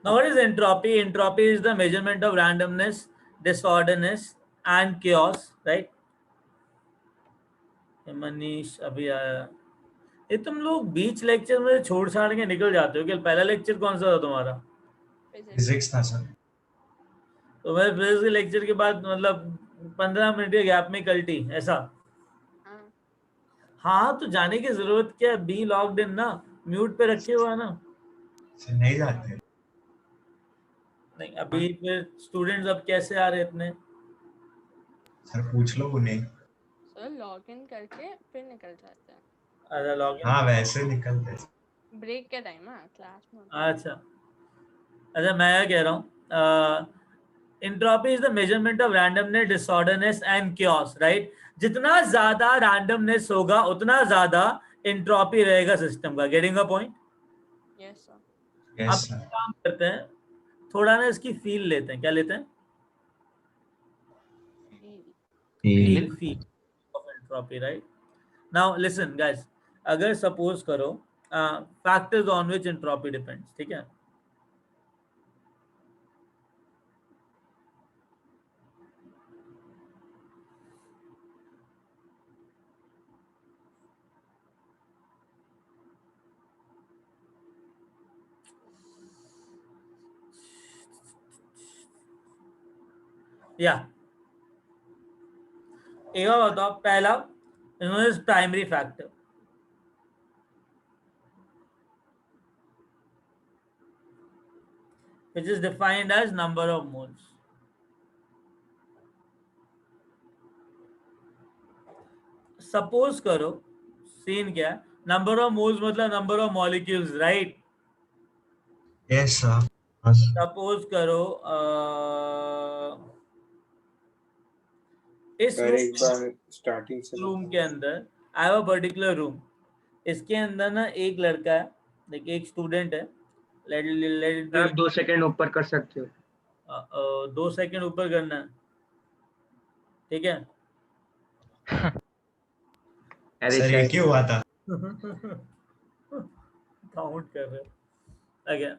Now, what is entropy? Entropy is the measurement of randomness, disorderness, and chaos, right? Manish अभी आया। ये तुम लोग बीच लेक्चर में छोड़ छाड़ के निकल जाते हो। क्या पहला लेक्चर कौन सा था तुम्हारा? फिजिक्स था सर। तो मैं फिजिक्स के लेक्चर के बाद मतलब 15 मिनट के गैप में कल्टी ऐसा। हाँ तो जाने की जरूरत क्या है? बी लॉग्ड इन ना, म्यूट पे रखे हुआ ना। सर नहीं जाते। नहीं अभी फिर स्टूडेंट्स अब कैसे आ रहे इतने? सर पूछ लो उन्हें। सर लॉग इन करके फिर निकल जाते हैं। अच्छा लॉग इन। हाँ वैसे निकलते। ब्रेक के टाइम है क्लास में। अच्छा अच्छा मैं क्या कह रहा हूँ, entropy is the measurement of randomness, disorderness and chaos, right? जितना ज्यादा रैंडमनेस होगा उतना ज्यादा एंट्रोपी रहेगा सिस्टम का। Getting a point? Yes sir. अब यस सर। काम करते हैं, थोड़ा ना इसकी फील लेते हैं। क्या लेते हैं? Feel of entropy, right? Now listen guys, अगर सपोज करो factors on which entropy depends, ठीक है? या एक बार बताओ, पहला is primary factor, which is defined as number of moles. Suppose करो सीन क्या है, नंबर ऑफ मोल्स मतलब number of molecules, right? Yes sir. Suppose करो इस स्टार्टिंग से रूम के अंदर I have a particular room, इसके अंदर ना एक लड़का है, देखिए एक स्टूडेंट है, लेट आप 2 सेकंड ऊपर कर सकते हो। 2 सेकंड ऊपर करना है, ठीक है? अरे सर एक ही हुआ था। काउंट कर रहे अगेन।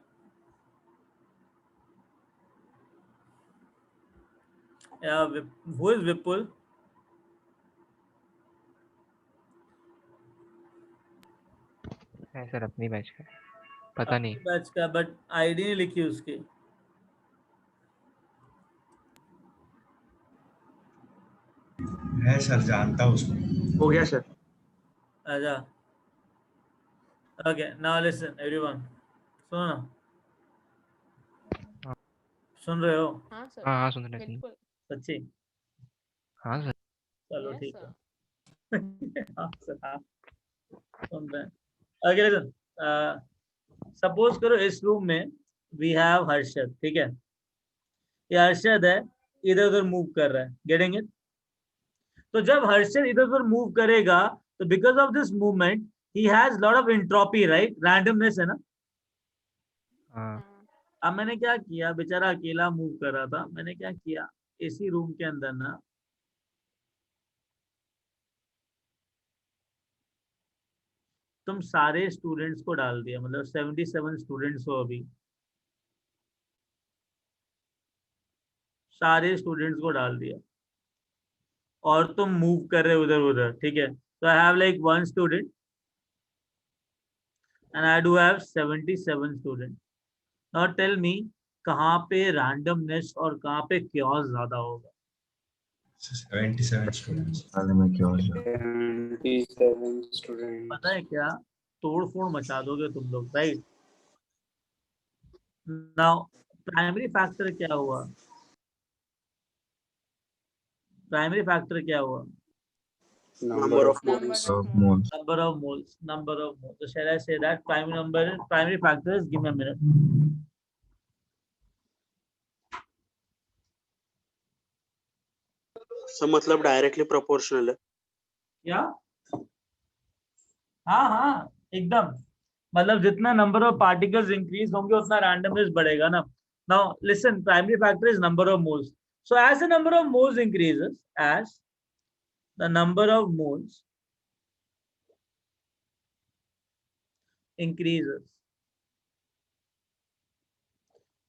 Who is Vipul? है सर अपनी बैच का, पता नहीं। बैच का, बट आईडी नहीं लिखी उसकी। है सर, जानता उसको। हो गया सर। अच्छा ओके, नाउ लिसन एवरीवन, सुनो ना, सुन रहे हो? हाँ सर। हाँ सुन रहे हैं। बिल्कुल। सच्ची? हाँ सर। चलो Yes, ठीक sir. है। हाँ सर, हाँ सुन रहे हैं। ओके लिसन, सपोज करो इस रूम में वी हैव हर्षद, ठीक है? ये हर्षद है, इधर उधर मूव कर रहा है, गेटिंग इट? तो जब हर्षद इधर उधर मूव करेगा तो because of this movement he has lot of entropy, right? Randomness है ना? हाँ। अब मैंने क्या किया, बेचारा अकेला मूव कर रहा था, मैंने क्या किया, इसी रूम के अंदर ना तुम सारे स्टूडेंट्स को डाल दिया, मतलब 77 स्टूडेंट्स हो अभी, सारे स्टूडेंट्स को डाल दिया और तुम मूव कर रहे हो उधर उधर, ठीक है? तो I have like 1 student and I do have 77 student. Now tell me कहाँ पे रैंडमनेस और कहाँ पे chaos ज्यादा होगा? 77 स्टूडेंट्स। 77 स्टूडेंट। पता है क्या, तोड़ फोड़ मचा दोगे तुम लोग, राइट? नाउ प्राइमरी फैक्टर क्या हुआ? प्राइमरी फैक्टर क्या हुआ? Number of moles. Number of moles, number of moles. So shall I say that primary factor is, give me a minute. सब मतलब डायरेक्टली प्रोपोर्शनल है क्या? हाँ हाँ एकदम, मतलब जितना नंबर ऑफ पार्टिकल्स इंक्रीज होंगे उतना रैंडमनेस बढ़ेगा ना। Now listen, primary factor is number of moles, so as the number of moles increases, as the number of moles increases,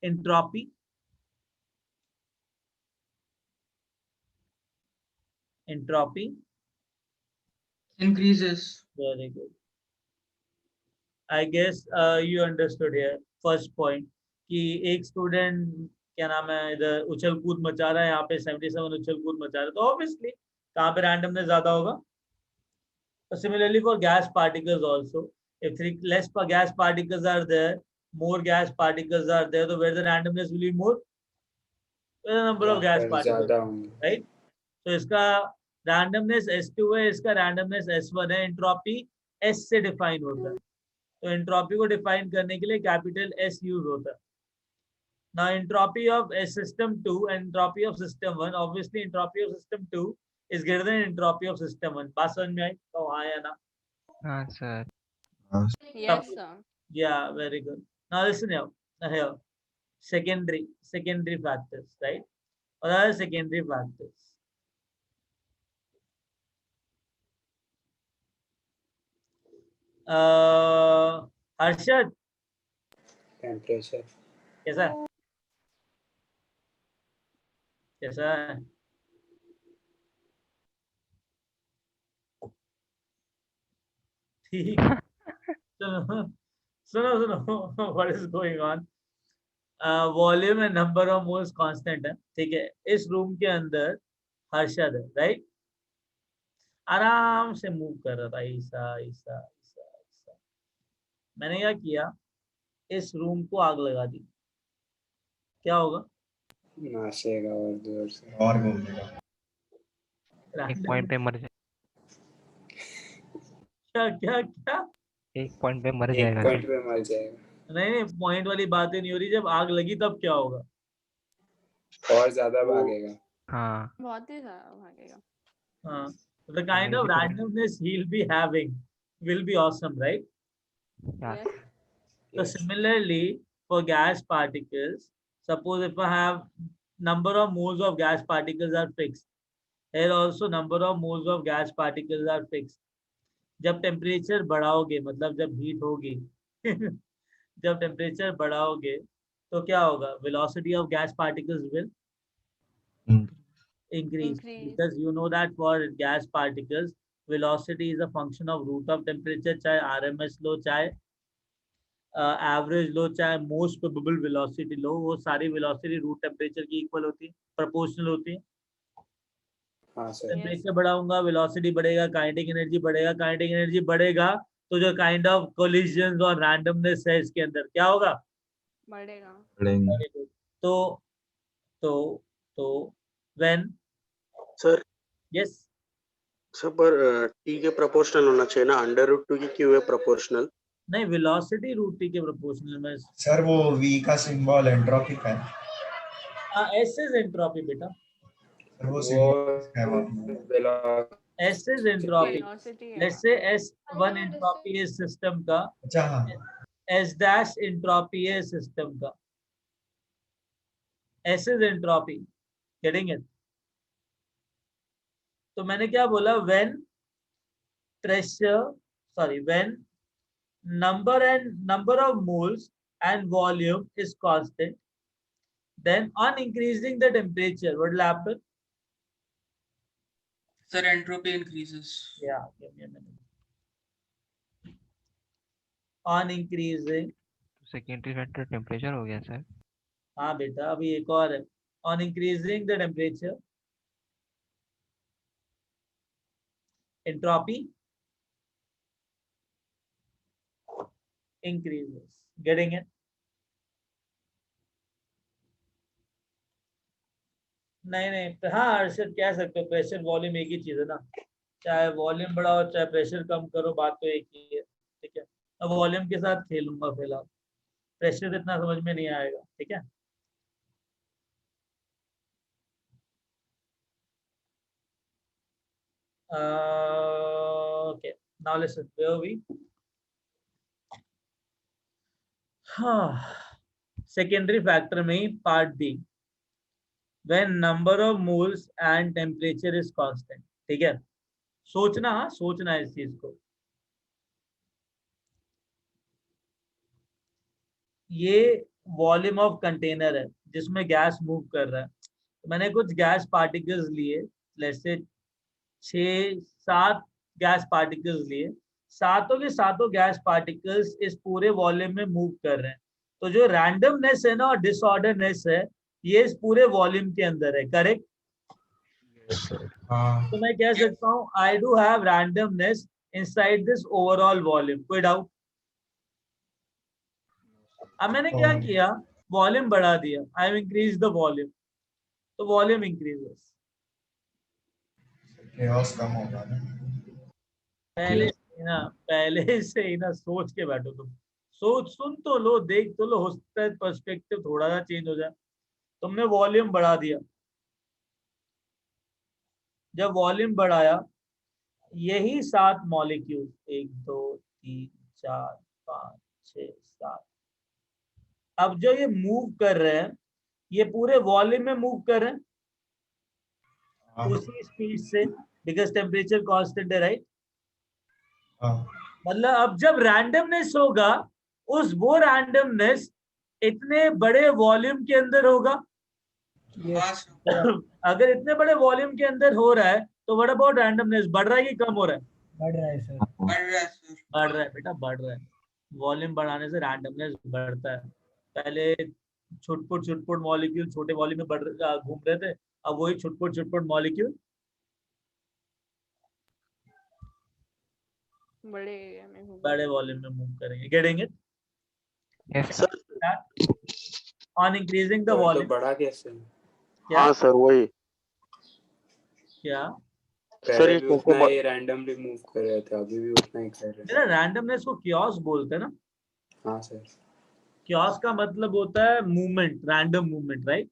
entropy. Entropy. Increases. Very good. I guess you understood here. First point कि एक student क्या नाम है इधर उछल कूद मचा रहा है, यहाँ पे 77 उछल कूद मचा रहा है, तो ऑब्वियसली कहाँ पे रैंडमनेस ज्यादा होगा. Similarly for gas particles also, if less gas particles are there, more gas particles are there, so where the randomness will be more, where the number of gas particles, right? So इसका randomness S2 है, इसका randomness S1 है, entropy S से define होता है. तो entropy को define करने के लिए capital S use होता है. Now entropy of system 2 and entropy of system 1, obviously entropy of system 2 is greater than entropy of system 1. बात समझ में आई? तो हाँ या ना? हाँ sir. Yes, sir. Yeah, very good. Now listen here. Secondary factors, right? What are the secondary factors? Harshad, Temperature. कैसा है? ठीक. सुनो what is going on? Volume and number of moles constant है, ठीक है. इस रूम के अंदर हर्षद है, राइट. आराम से मूव कर रहा था, ऐसा. मैंने क्या किया, इस रूम को आग लगा दी, क्या होगा? नाचेगा और दूर से और घूमेगा. एक पॉइंट पे मर जाए. क्या एक पॉइंट पे मर एक जाएगा पॉइंट सर. पे मर जाएगा नहीं, पॉइंट वाली बात ही नहीं हो रही. जब आग लगी तब क्या होगा? और ज्यादा भागेगा. हाँ. बहुत ही सारा भागेगा. हाँ, the kind of randomness he'll be having will be awesome, right? Yeah. Yes. So similarly for gas particles, suppose if I have number of moles of gas particles are fixed, here also number of moles of gas particles are fixed. जब temperature बढ़ाओगे, मतलब जब heat होगी जब temperature बढ़ाओगे तो क्या होगा? Velocity of gas particles will increase, because you know that for gas particles velocity is a function of root of temperature, चाहे RMS लो, चाहे एवरेज लो, चाहे मोस्ट प्रोबेबल वेलोसिटी लो, वो सारी वेलोसिटी रूट टेम्परेचर की इक्वल होती है, प्रोपोर्शनल होती है. हाँ सर. टेम्परेचर बढ़ाऊंगा, वेलोसिटी बढ़ेगा, काइनेटिक एनर्जी बढ़ेगा. काइनेटिक एनर्जी बढ़ेगा तो जो काइंड ऑफ कोलिजन्स और रैंडमनेस है इसके अंदर, क्या होगा? बढ़ेगा. तो व्हेन सर यस सर पर टी के प्रोपोर्शनल होना चाहिए ना, √2 की क्यू है प्रोपोर्शनल. नहीं, वेलोसिटी रूट टी के प्रोपोर्शनल में. सर वो V का सिंबल एंट्रोपी का है. एस इज एंट्रोपी बेटा. सर वो सिंबल है वो. S is entropy. Velocity है. Let's say S1 entropy is system का, अच्छा हाँ. S dash entropy है system का. S is entropy. Getting it? तो मैंने क्या बोला? When number of moles and volume is constant, then on increasing the temperature, what will happen? Sir, entropy increases. Yeah, give me a minute. On increasing. Secondary factor temperature हो गया sir. हाँ बेटा, अभी एक और है. On increasing the temperature, entropy increases. Getting it? नहीं, हाँ अर्षद कह सकते हो, प्रेशर वॉल्यूम एक ही चीज है ना. चाहे वॉल्यूम बढ़ाओ चाहे प्रेशर कम करो, बात तो एक ही है. ठीक है, अब वॉल्यूम के साथ खेलूंगा फिलहाल, प्रेशर इतना समझ में नहीं आएगा. ठीक है. Okay, now listen, where are we? Secondary factor में part B, when number of moles and temperature is constant. ठीक है, सोचना है इस चीज को. ये वॉल्यूम ऑफ कंटेनर है जिसमें गैस मूव कर रहा है। तो मैंने कुछ गैस पार्टिकल्स लिए, लेट्स से 6-7 गैस पार्टिकल्स लिए, सातों के सातों गैस पार्टिकल्स इस पूरे वॉल्यूम में मूव कर रहे हैं। तो जो रैंडमनेस है ना और डिसऑर्डरनेस है, ये इस पूरे वॉल्यूम के अंदर है, करेक्ट? हाँ तो मैं कह सकता हूँ आई do have randomness inside this overall volume. कोई डाउट? अब मैंने क्या किया, वॉल्यूम बढ़ा दिया, I have increase the volume, तो वॉल्यूम इंक्रीजेस। chaos कम होगा ना। पहले से ही ना सोच के बैठो तुम, सोच सुन तो लो, देख तो लो, हो सकता है पर्सपेक्टिव थोड़ा सा चेंज हो जाए। तुमने वॉल्यूम बढ़ा दिया, जब वॉल्यूम बढ़ाया, यही 7 मॉलिक्यूल 1 2 3 4 5 6 7, अब जो ये मूव कर रहे हैं, ये पूरे वॉल्यूम में मूव कर रहे हैं हाँ उसी स्पीड से, बिकॉज टेम्परेचर कांस्टेंट है, राइट? हाँ मतलब अब जब रैंडमनेस होगा, वो रैंडमनेस इतने बड़े वॉल्यूम के अंदर होगा। हाँ सर। अगर इतने बड़े वॉल्यूम के अंदर हो रहा है तो व्हाट अबाउट रैंडमनेस, बढ़ रहा है कि कम हो रहा है? बढ़ रहा है सर। बढ़ रहा है बेटा, बढ़ रहा है। वॉल्यूम बढ़ाने से रैंडमनेस बढ़ता है। पहले छुटपुट मॉलिक्यूल छोटे वॉल्यूम में घूम रहे थे, अब वही छुटपुट मॉलिक्यूल बड़े एरिया में घूम बड़े वॉल्यूम में मूव करेंगे। Getting it? Yes sir on increasing the तो वॉल्यूम, बड़ा कैसे? क्या हाँ सर वही क्या सर पहले ये भी कोको उतना ही रैंडमली मूव कर रहे थे, अभी भी उतना ही कर रहे मेरा हैं। रैंडमनेस को क्योस बोलते हैं ना। हाँ सर। क्योस का मतलब होता है मूवमेंट, रैंडम मूवमेंट, राइट?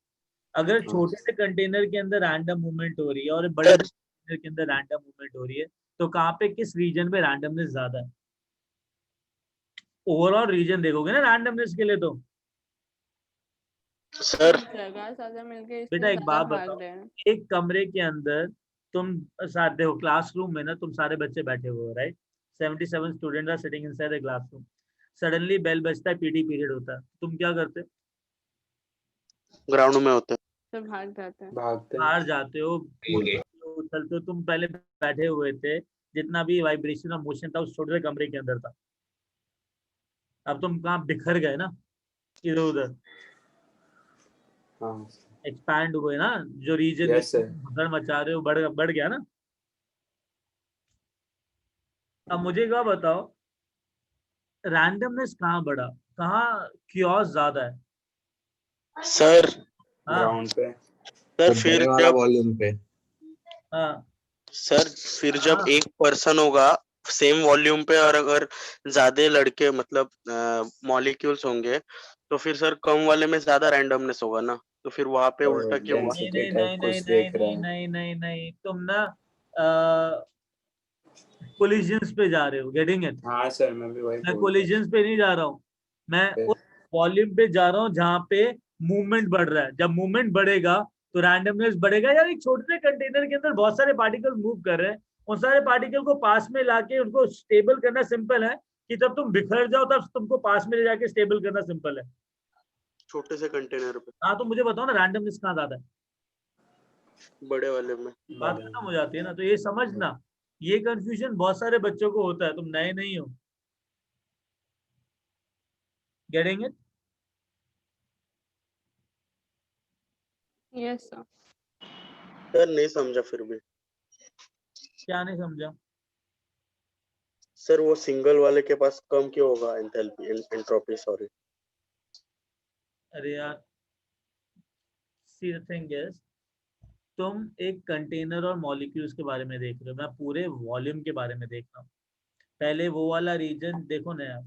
अगर हाँ छोटे से कंटेनर के अंदर रैंडम मूवमेंट हो रही है और बड़े कंटेनर के अंदर रैंडम मूवमेंट हो रही है, तो कहाँ पे, किस रीजन पे रैंडमनेस ज्यादा है? ओवरऑल रीजन देखोगे ना रैंडमनेस के लिए तो। सर जगह ज्यादा मिल गई बेटा इसलिए एक ज्यादा बात भाग बताओ, रहे हैं। एक कमरे के अंदर तुम साथ देखो, क्लासरूम में ना तुम सारे बच्चे बैठे हुए हो, right? 77 student are sitting inside the classroom. Suddenly bell बजता है, पीटी पीरियड होता है, तुम क्या करते? ग्राउंड में होते सब भाग जाते हैं। भागते हैं। बाहर जाते हो, उछलते हो। तुम पहले बैठे हुए थे, जितना भी वाइब्रेशन और मोशन था उस छोटे से कमरे के अंदर था। अब तुम कहाँ बिखर गए ना, इधर उधर हाँ एक्सपैंड हुए ना, जो रीजन यस सर। भगड़ मचा रहे हो बढ़ गया ना। अब मुझे क्या बताओ, रैंडमनेस कहाँ बढ़ा, कहाँ क्योस ज्यादा है? सर हाँ ग्राउंड पे। सर फिर बड़े वाला जब वॉल्यूम पे। हाँ सर फिर जब हाँ। एक पर्सन होगा सेम वॉल्यूम पे और अगर ज्यादा लड़के मतलब मॉलिक्यूल्स होंगे तो फिर सर कम वाले में ज्यादा रैंडमनेस होगा ना, तो फिर वहां पे उल्टा क्यों हुआ? नहीं डेंसिटी नहीं टाइप नहीं नहीं कुछ नहीं देख रहा नहीं है। नहीं नहीं नहीं, तुम ना कोलिजन्स पे जा रहे हो। Getting it? हाँ सर, मैं भी वही मैं बोल रहा कोलिजन्स पे नहीं जा रहा हूँ, मैं हूँ। उस वॉल्यूम पे जा रहा हूँ जहाँ पे मूवमेंट बढ़ रहा है। जब मूवमेंट बढ़ेगा तो रैंडमनेस बढ़ेगा। यार एक छोटे से कंटेनर के अंदर बहुत सारे पार्टिकल मूव कर रहे हैं, उन सारे पार्टिकल को पास में लाके उनको स्टेबल करना सिंपल है, कि तब तुम बिखर जाओ तब तुमको पास में ले जाके स्टेबल करना सिंपल है। छोटे से कंटेनर पे हाँ तो मुझे बताओ ना, रैंडमनेस कहाँ ज्यादा है? बड़े वाले में। बात खत्म हो जाती है ना। तो ये समझना, ये कंफ्यूजन बहुत सारे बच्चों को होता है, तुम नए नहीं हो। Getting it? Yes sir. Sir नहीं समझा फिर भी। क्या नहीं समझा? सर वो सिंगल वाले के पास कम क्यों होगा एंथैल्पी, एंट्रोपी सॉरी? अरे यार, सी द थिंग इज, तुम एक कंटेनर और मॉलिक्यूल्स के बारे में देख रहे हो, मैं पूरे वॉल्यूम के बारे में देख रहा हूँ। पहले वो वाला रीजन देखो ना यार,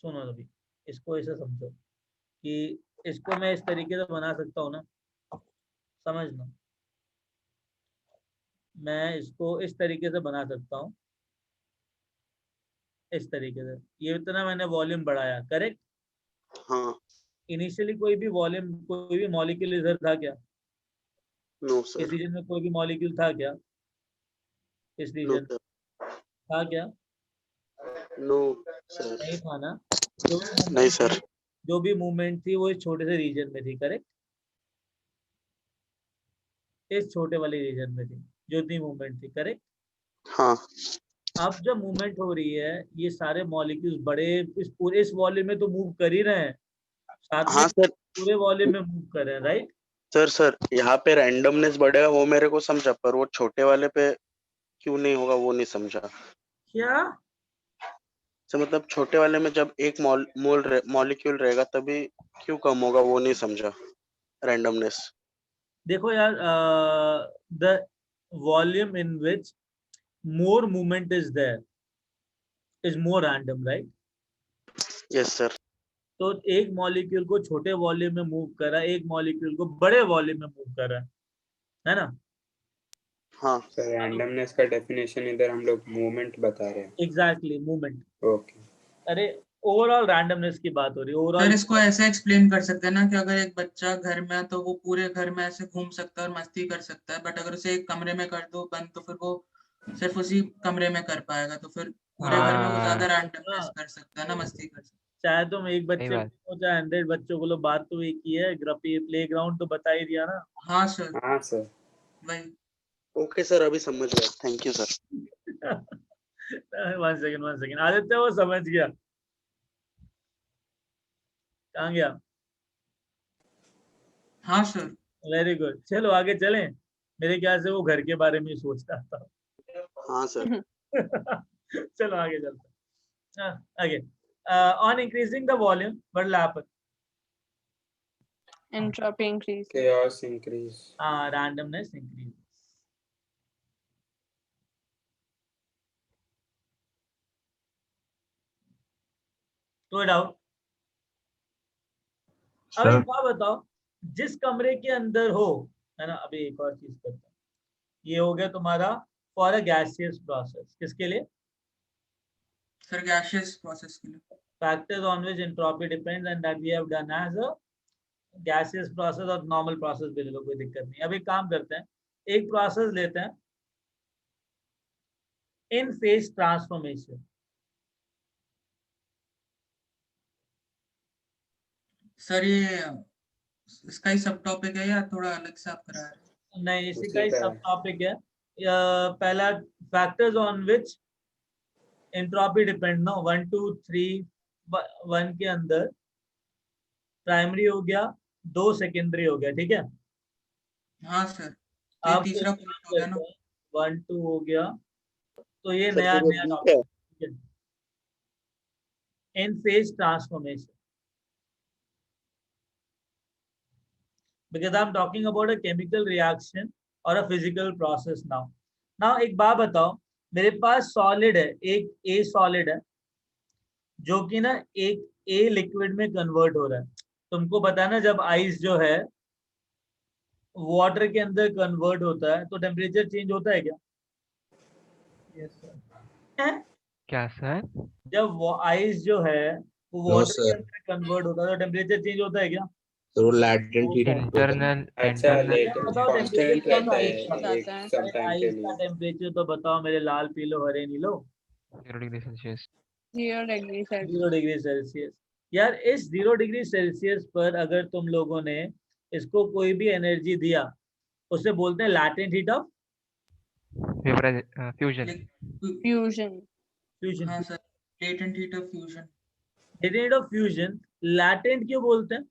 सुनो अभी, इसको ऐसे समझो कि इसको मैं इस तरीके से बना सकता हूँ ना, समझना, मैं इसको इस तरीके से बना सकता हूँ, इस तरीके से। ये इतना मैंने वॉल्यूम बढ़ाया, करेक्ट? हाँ इनिशियली कोई भी वॉल्यूम, कोई भी मॉलिक्यूल इधर था क्या? नो इस सर, रीजन में कोई भी मॉलिक्यूल था क्या? इस नो रीजन सर, था क्या? नो सर, नहीं था ना। तो नहीं सर। जो भी मूवमेंट थी वो इस छोटे से रीजन में थी, करेक्ट? इस छोटे वाले रीजन में थी जो इतनी मूवमेंट थी, करेक्ट? हाँ अब जब मूवमेंट हो रही है, ये सारे मॉलिक्यूल्स बड़े इस पूरे इस वॉल्यूम में तो मूव कर ही रहे हैं, साथ में हाँ सर। पूरे वॉल्यूम में मूव कर रहे हैं, राइट? सर यहाँ पे रैंडमनेस बढ़ेगा वो मेरे को समझा, पर वो छोटे वाले पे क्यों नहीं होगा वो नहीं समझा। क्या? तो मतलब छोटे वाले में जब एक मॉलिक्यूल रहेगा तभी क्यों कम होगा वो नहीं समझा रैंडमनेस। देखो यार, the volume in which more movement is there is more random, right? Yes sir. तो एक मॉलिक्यूल को छोटे वॉल्यूम में मूव कर रहा है, एक मॉलिक्यूल को बड़े वॉल्यूम में मूव कर रहा है ना? हाँ सर रैंडमनेस का डेफिनेशन इधर हम लोग मूवमेंट बता रहे हैं। Exactly, movement. ओके अरे ओवरऑल रैंडमनेस की बात हो रही है, सर ओवरऑल। इसको ऐसे एक्सप्लेन कर सकते हैं ना कि अगर एक बच्चा घर में है तो वो पूरे घर में ऐसे घूम सकता है और मस्ती कर सकता है, बट अगर उसे एक कमरे में कर दो बंद तो फिर वो सिर्फ उसी कमरे में कर पाएगा, तो फिर पूरे घर में वो ज्यादा रैंडमनेस कर सकता है ना, मस्ती कर सकता चाहे तुम एक सही बच्चे बात। को चाहे 100 बच्चों को लो, बात तो एक ही है। ग्रपी प्ले ग्राउंड तो बता ही दिया ना। है। हाँ सर हाँ सर। वही। ओके सर, अभी समझ गया, thank you sir. 1 second Aditya, वो समझ गया, कहाँ गया? हाँ सर। वेरी गुड, चलो आगे चलें। मेरे ख्याल से वो घर के बारे में ही सोच रहा था। हाँ सर। चलो आगे चलते हैं। आगे, on increasing the volume what will happen? Entropy increase. chaos increase. Randomness increases. Throw it out. अब एक बात बताओ, जिस कमरे के अंदर हो, है ना, अभी एक और चीज करते हैं। ये हो गया तुम्हारा फॉर अ गैसियस प्रोसेस। किसके लिए? सर गैसियस प्रोसेस के लिए। Factors on which entropy depends and that we have done as a gaseous process और normal process भी ले लो, कोई दिक्कत नहीं। अब एक काम करते हैं, एक प्रोसेस लेते हैं, इन फेज ट्रांसफॉर्मेशन। सर ये इसका ही सब टॉपिक है या थोड़ा अलग से आप करा रहे हैं? नहीं, इसी उसी का ही का सब है। टॉपिक है। पहला factors on which entropy depend, no 1 2 3 1 के अंदर प्राइमरी हो गया, 2 सेकेंडरी हो गया, ठीक है? हाँ सर, तो ये अब तीसरा पॉइंट हो गया ना। 1 2 हो गया, तो ये सर नया फिर वो नया ठीक है। टॉपिक है, in phase transformation. Because I'm talking about a chemical reaction or a physical process now. Now एक बात बताओ, मेरे पास सॉलिड है, एक ए सॉलिड है जो कि ना एक ए लिक्विड में कन्वर्ट हो रहा है। तुमको पता है ना, जब आइस जो है वाटर के अंदर कन्वर्ट होता है तो टेम्परेचर चेंज होता है क्या? Yes sir. है? क्या सर? जब वो आइस जो है वो No, वाटर के sir. अंदर कन्वर्ट होता है तो टेम्परेचर चेंज होता है क्या? तो वो latent heat होता है। इंटरनल अच्छा इंटरनल बताओ कांस्टेंट टेम्परेचर रहता आइस का। है एक अरे सम टाइम के आइस का लिए। टेम्परेचर तो बताओ मेरे लाल पीलो हरे नीलो। 0 degree Celsius. 0 degree Celsius. 0 degree Celsius. यार इस 0 डिग्री सेल्सियस पर अगर तुम लोगों ने इसको कोई भी एनर्जी दिया, उसे बोलते हैं latent heat of fusion. Fusion. Fusion. हाँ sir, latent heat of fusion. Latent heat of fusion. Latent क्यों बोलते हैं?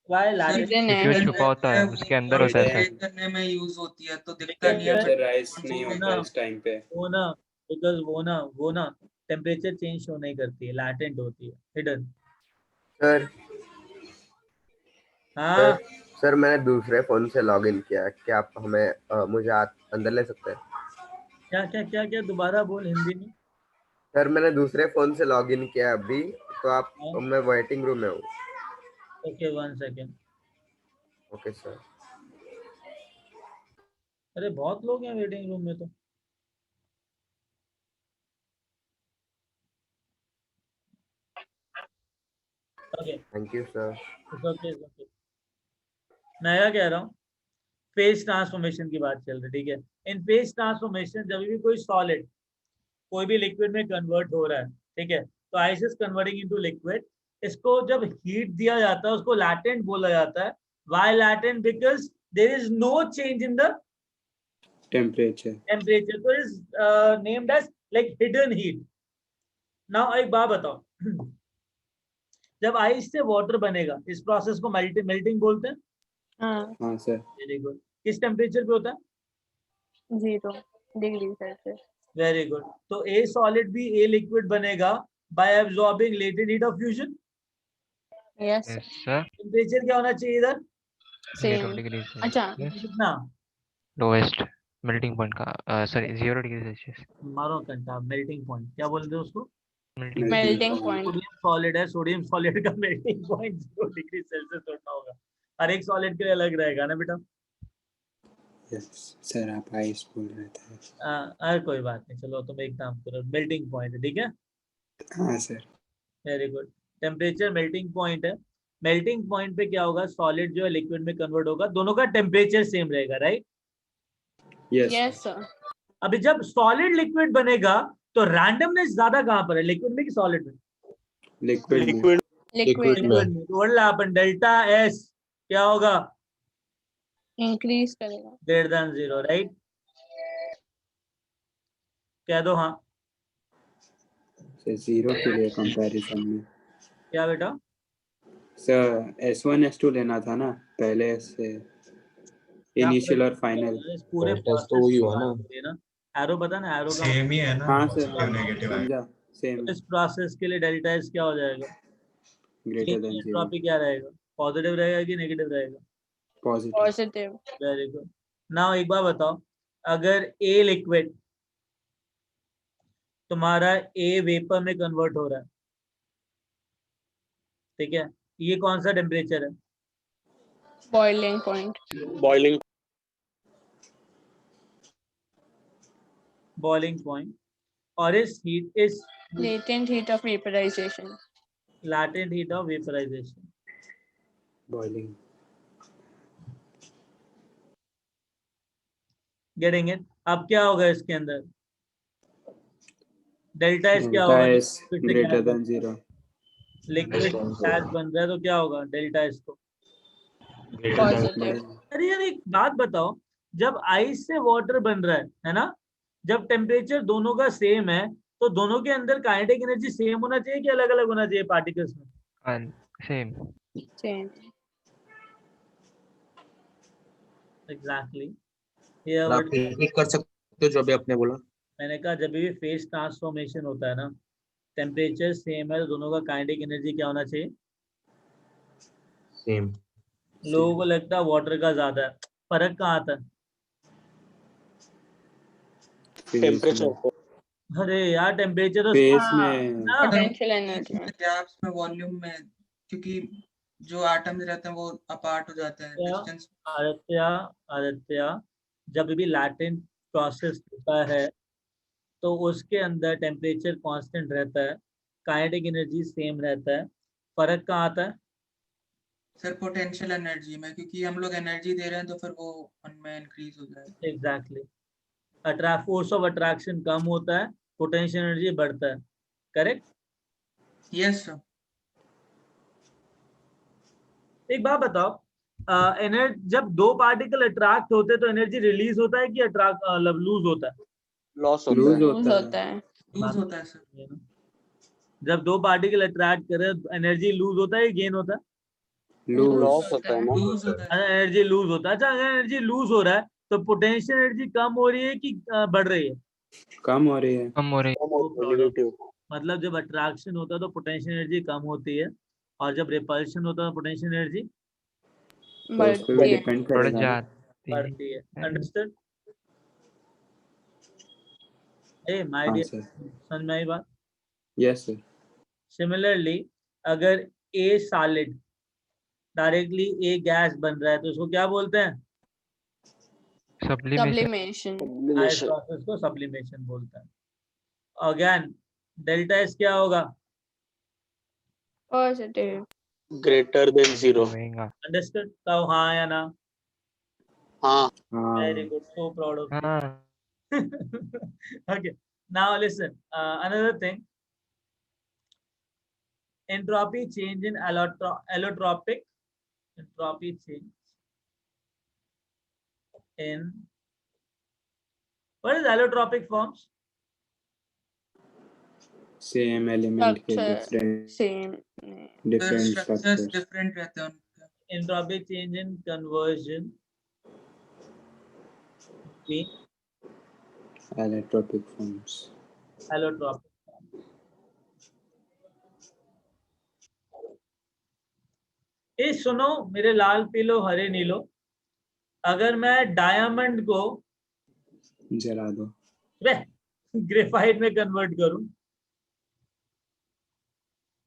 Y latent? Hidden क्योंकि वो है। छुपा होता है, उसके अंदर होता है सर। करने में यूज होती है तो दिखता लेकिन नहीं है, टेम्परेचर बट राइज नहीं होता इस टाइम पे। वो ना, बिकॉज वो ना टेम्परेचर चेंज शो नहीं करती है, लैटेंट होती है, हिडन। सर हाँ सर मैंने दूसरे फोन से लॉगिन किया, क्या आप मुझे अंदर ले सकते हैं? क्या क्या क्या क्या, दोबारा बोल हिंदी में। सर मैंने दूसरे फोन से लॉगिन किया अभी, तो आप हाँ। मैं वेटिंग रूम में हूँ। Okay 1 second. Okay sir. अरे बहुत लोग हैं वेटिंग रूम में तो। Okay thank you sir. Okay. मैं क्या कह रहा हूँ, फेज ट्रांसफॉर्मेशन की बात चल रही है, ठीक है? इन फेज ट्रांसफॉर्मेशन जब भी कोई सॉलिड कोई भी लिक्विड में कन्वर्ट हो रहा है, ठीक है, तो ice is converting into liquid इसको जब हीट दिया जाता है उसको लैटेंट बोला जाता है. Why latent? Because there is no change in the temperature. temperature, so it is named as like hidden heat. Now एक बात बताओ, जब आइस से वाटर बनेगा इस प्रोसेस को मेल्टिंग बोलते हैं. हाँ, हाँ सर. Very good. किस टेम्परेचर पे होता है? 0 डिग्री सेल्सियस. Very good. तो ए सॉलिड भी ए लिक्विड बनेगा bye absorbing latent heat of fusion. Yes yes sir. Temperature क्या होना चाहिए इधर? 0 सेम. डिग्री अच्छा. सेल्सियस. कितना? लोएस्ट मेल्टिंग पॉइंट का सॉरी 0 डिग्री सेल्सियस. मारो घंटा. मेल्टिंग पॉइंट क्या बोलते हैं उसको? Melting point. सोडियम सॉलिड है, सोडियम सॉलिड का मेल्टिंग पॉइंट 0 डिग्री सेल्सियस होना होगा. हर एक सॉलिड के लिए अलग रहेगा ना बेटा. यस सर, आप आइस बोल रहे थे. अरे कोई बात नहीं, चलो तुम एक काम करो. मेल्टिंग पॉइंट, ठीक है. हाँ sir. Very good. Temperature melting point है. मेल्टिंग पॉइंट पे क्या होगा? सॉलिड जो है लिक्विड में कन्वर्ट होगा. दोनों का टेम्परेचर सेम रहेगा, राइट? Yes yes sir. अभी जब सॉलिड लिक्विड बनेगा तो रैंडमनेस ज्यादा कहाँ पर है, लिक्विड में कि सॉलिड में? लिक्विड में. लिक्विड लिक्विड लिक्विड में. तो व्हाट हैपन? डेल्टा एस क्या होगा? इंक्रीज करेगा. Greater than 0, right? कह दो हाँ. सर 0 के लिए कंपैरिजन में. क्या बेटा? सर S1 S2 लेना था ना पहले से, इनिशियल और फाइनल. इस पूरे टेस्ट तो वही हुआ ना. एरो पता ना, एरो का सेम ही है ना, हाँ सर, पॉजिटिव नेगेटिव है. समझा. सेम. इस प्रोसेस के लिए डेल्टा एस क्या हो जाएगा? Greater than 0. एंट्रोपी क्या रहेगा? पॉजिटिव रहेगा कि नेगेटिव रहेगा? Positive. Positive. Very good. Now एक बार बताओ, अगर ए लिक्विड तुम्हारा ए वेपर में कन्वर्ट हो रहा है, ठीक है, ये कौन सा टेम्परेचर है? Boiling point. Boiling boiling point. और इस हीट इस latent heat of vaporisation. Latent heat of vaporisation. Boiling. Getting it? अब क्या होगा इसके अंदर? डेल्टा एस क्या होगा? Delta S greater than 0. Liquid gas बन रहा है तो क्या होगा डेल्टा एस को? पॉजिटिव. अरे यार एक बात बताओ, जब आइस से वाटर बन रहा है ना, जब टेम्परेचर दोनों का सेम है तो दोनों के अंदर काइनेटिक एनर्जी सेम होना चाहिए कि अलग अलग होना चाहिए पार्टिकल्स में? सेम. सेम. एग्जैक्टली. आप रिपीट कर सकते हो जो अभी आपने बोला? मैंने कहा जब भी फेज ट्रांसफॉर्मेशन होता है ना, टेम्परेचर सेम है तो दोनों का काइनेटिक एनर्जी क्या होना चाहिए? सेम. लोगों को लगता है वाटर का ज्यादा है. फर्क कहाँ आता है? टेम्परेचर. अरे यार टेम्परेचर तो फेस में. Potential energy. गैप्स में, वॉल्यूम में, क्योंकि जो एटम्स रहते हैं वो अपार्ट हो जाते हैं डिस्टेंस. आदित्य, जब भी लैटेंट प्रोसेस होता है तो उसके अंदर टेम्परेचर कांस्टेंट रहता है, काइनेटिक एनर्जी सेम रहता है. फर्क कहाँ आता है? सर पोटेंशियल एनर्जी में, क्योंकि हम लोग एनर्जी दे रहे हैं तो फिर वो उनमें इंक्रीज हो जाएगा. एग्जैक्टली. फोर्स ऑफ अट्रैक्शन कम होता है, पोटेंशियल एनर्जी बढ़ता है. करेक्ट? Yes sir. एक बात बताओ, एनर्जी जब दो पार्टिकल अट्रैक्ट होते हैं तो एनर्जी रिलीज होता है कि अट्रैक्ट लूज होता है? लॉस लूज होता है. होता है. लूज होता है सर. जब दो पार्टिकल अट्रैक्ट करे एनर्जी लूज होता है या गेन होता है? लॉस होता है ना. लूज होता है. एनर्जी लूज होता है. अच्छा, अगर एनर्जी लूज हो रहा है तो पोटेंशियल एनर्जी कम हो रही है कि बढ़ रही है? कम हो रही है. कम हो रही. नेगेटिव. मतलब जब अट्रैक्शन होता है तो पोटेंशियल एनर्जी कम होती है और जब रिपल्शन होता है तो पोटेंशियल एनर्जी तो उस पे भी बढ़ती है. डिपेंड बढ़ करेगा. जाती है. बढ़ती है. अंडरस्टूड? ए माय हाँ डियर, सर. समझ में आई बात? Yes sir. सिमिलरली अगर ए सॉलिड डायरेक्टली ए गैस बन रहा है तो उसको क्या बोलते हैं? सब्लिमेशन. सब्लिमेशन. प्रोसेस को सब्लिमेशन बोलते हैं. अगेन डेल्टा एस क्या होगा? पॉजिटिव. Greater than 0. अंडरस्टूड? तो हाँ या ना? हाँ. Very good. So proud of हाँ. okay, now listen, another thing. entropy change in allotropic, entropy change in, what is allotropic forms? Same element के Structure different same. different structures structures. Different रहते हैं उनके। Entropy change in conversion between Allotropic forms. allotropic forms. ए सुनो मेरे लाल पीलो हरे नीलो, अगर मैं diamond को जला दो. ग्रेफाइट में कन्वर्ट करूं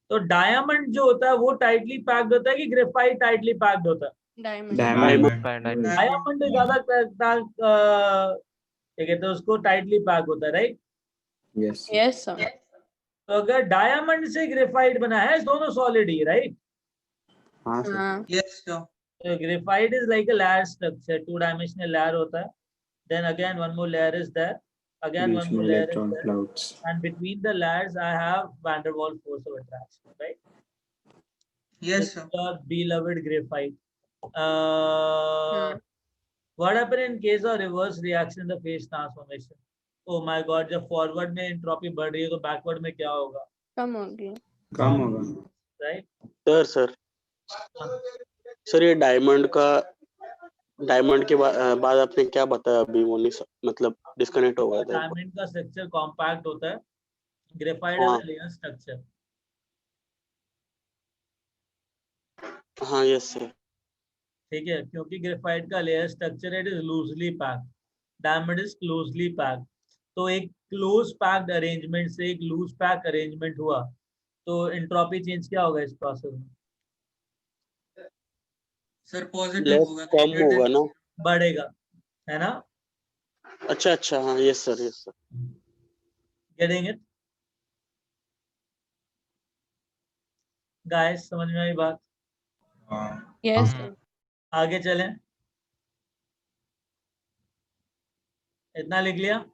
तो डायमंड जो होता है वो टाइटली पैक्ड होता है कि ग्रेफाइट टाइटली पैक्ड होता है? Diamond. Diamond. डायमंड ज्यादा क्या कहते हैं उसको, टाइटली पैक होता है, राइट? Yes. Yes sir. तो अगर डायमंड से ग्रेफाइट बना है, दोनों सॉलिड ही, राइट? हाँ सर. हाँ. Yes sir. So graphite is like a layer structure, two-dimensional layer होता है. Then again one more layer is there. Again one beach more में layer is electron there. clouds. And between the layers I have van der Waals force of attraction, right? Yes This sir. is your beloved graphite. Hmm. What happen in case of reverse reaction in the phase transformation? Oh my God, जब forward में entropy बढ़ रही है तो backward में क्या होगा? कम होगी. कम होगा. Right? सर ये डायमंड के बाद आपने क्या बताया अभी, वो नहीं मतलब डिस्कनेक्ट हो गया था। डायमंड का स्ट्रक्चर कॉम्पैक्ट होता है, ग्रेफाइट हाँ। है लेयर स्ट्रक्चर। हाँ यस सर। ठीक है, क्योंकि ग्रेफाइट का layer structure it is loosely packed, diamond is closely packed. तो एक क्लोज पैक्ड अरेंजमेंट से एक लूज पैक अरेंजमेंट हुआ तो एंट्रोपी चेंज क्या होगा इस प्रोसेस में? सर पॉजिटिव होगा, कम होगा ना, बढ़ेगा, है ना? अच्छा अच्छा, हाँ yes sir yes sir. Getting it guys, समझ में आई बात? Yes sir. आगे चलें, इतना लिख लिया?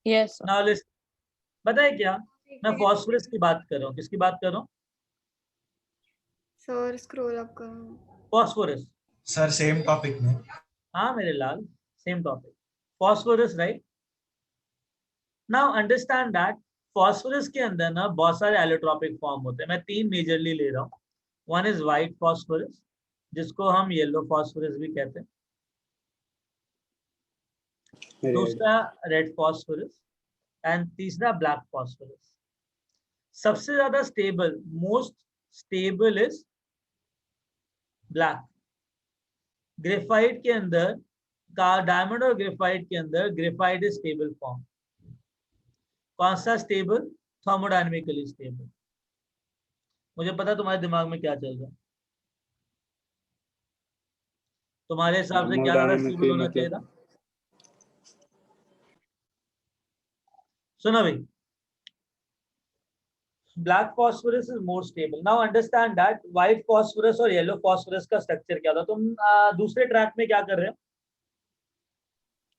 Yes sir. नाउ लिस्ट, बताए क्या, मैं फास्फोरस की बात कर रहा हूँ। किसकी बात कर रहा हूँ? सर स्क्रॉल अप करो। फास्फोरस। सर सेम टॉपिक में। हाँ मेरे लाल, same topic, phosphorus, right? Now understand that phosphorus के अंदर ना बहुत सारे एलोट्रोपिक फॉर्म होते हैं। मैं तीन मेजरली ले रहा हूँ। वन इज व्हाइट फास्फोरस, जिसको हम येलो फास्फोरस भी कहते हैं। दूसरा रेड फास्फोरस एंड तीसरा ब्लैक फास्फोरस। सबसे ज्यादा stable, most stable is black. Graphite के अंदर का, डायमंड और ग्रेफाइट के अंदर ग्रेफाइट इज स्टेबल फॉर्म। कौन सा स्टेबल? Thermodynamically stable. मुझे पता तुम्हारे दिमाग में क्या चल रहा है। तुम्हारे हिसाब से क्या ज्यादा स्टेबल होना चाहिए था? सुनो भाई, black phosphorus is more stable. Now understand that white phosphorus और येलो फास्फोरस का स्ट्रक्चर क्या था। तुम दूसरे ट्रैक में क्या कर रहे हो?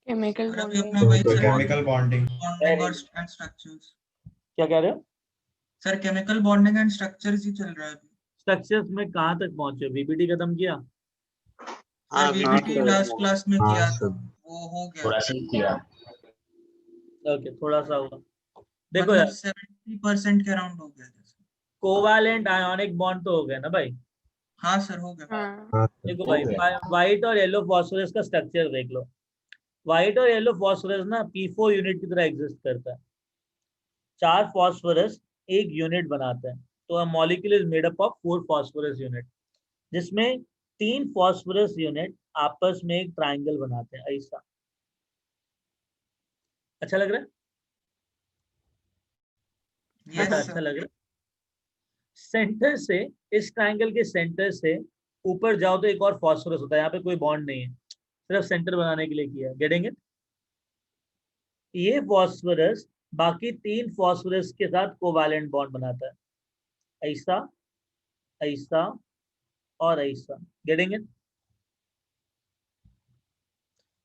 Chemical और अभी bonding. अपना वही चल रहा है, केमिकल बॉन्डिंग। बॉन्डिंग और स्ट्रक्चर्स। क्या कह रहे हो? Sir chemical bonding and structures ही चल रहा है अभी। स्ट्रक्चर्स में कहाँ तक पहुंचे? बीबीटी खत्म किया? हाँ वीबीटी लास्ट क्लास में किया था, वो हो गया। थोड़ा सा किया। ओके, थोड़ा सा हुआ। देखो मतलब यार, 70% के अराउंड हो गया था। कोवैलेंट आयोनिक बॉन्ड तो हो गया ना भाई? हाँ सर हो गया। हाँ. देखो भाई, व्हाइट और येलो फास्फोरस का स्ट्रक्चर देख लो। व्हाइट और येलो फास्फोरस ना P4 यूनिट की तरह एग्जिस्ट करता है। 4 फास्फोरस एक यूनिट बनाते हैं, तो a molecule is made up of 4 phosphorus unit, जिसमें 3 फास्फोरस यूनिट आपस में एक ट्राइंगल बनाते हैं ऐसा। अच्छा लग रहा है? अच्छा लग रहा है। सेंटर से, इस ट्राइंगल के सेंटर से ऊपर जाओ तो एक और फास्फोरस होता है। यहाँ पे कोई बॉन्ड नहीं है, सिर्फ सेंटर बनाने के लिए किया है। Getting it? ये फास्फोरस बाकी 3 फास्फोरस के साथ कोवैलेंट बॉन्ड बनाता है, ऐसा, ऐसा और ऐसा। Getting it?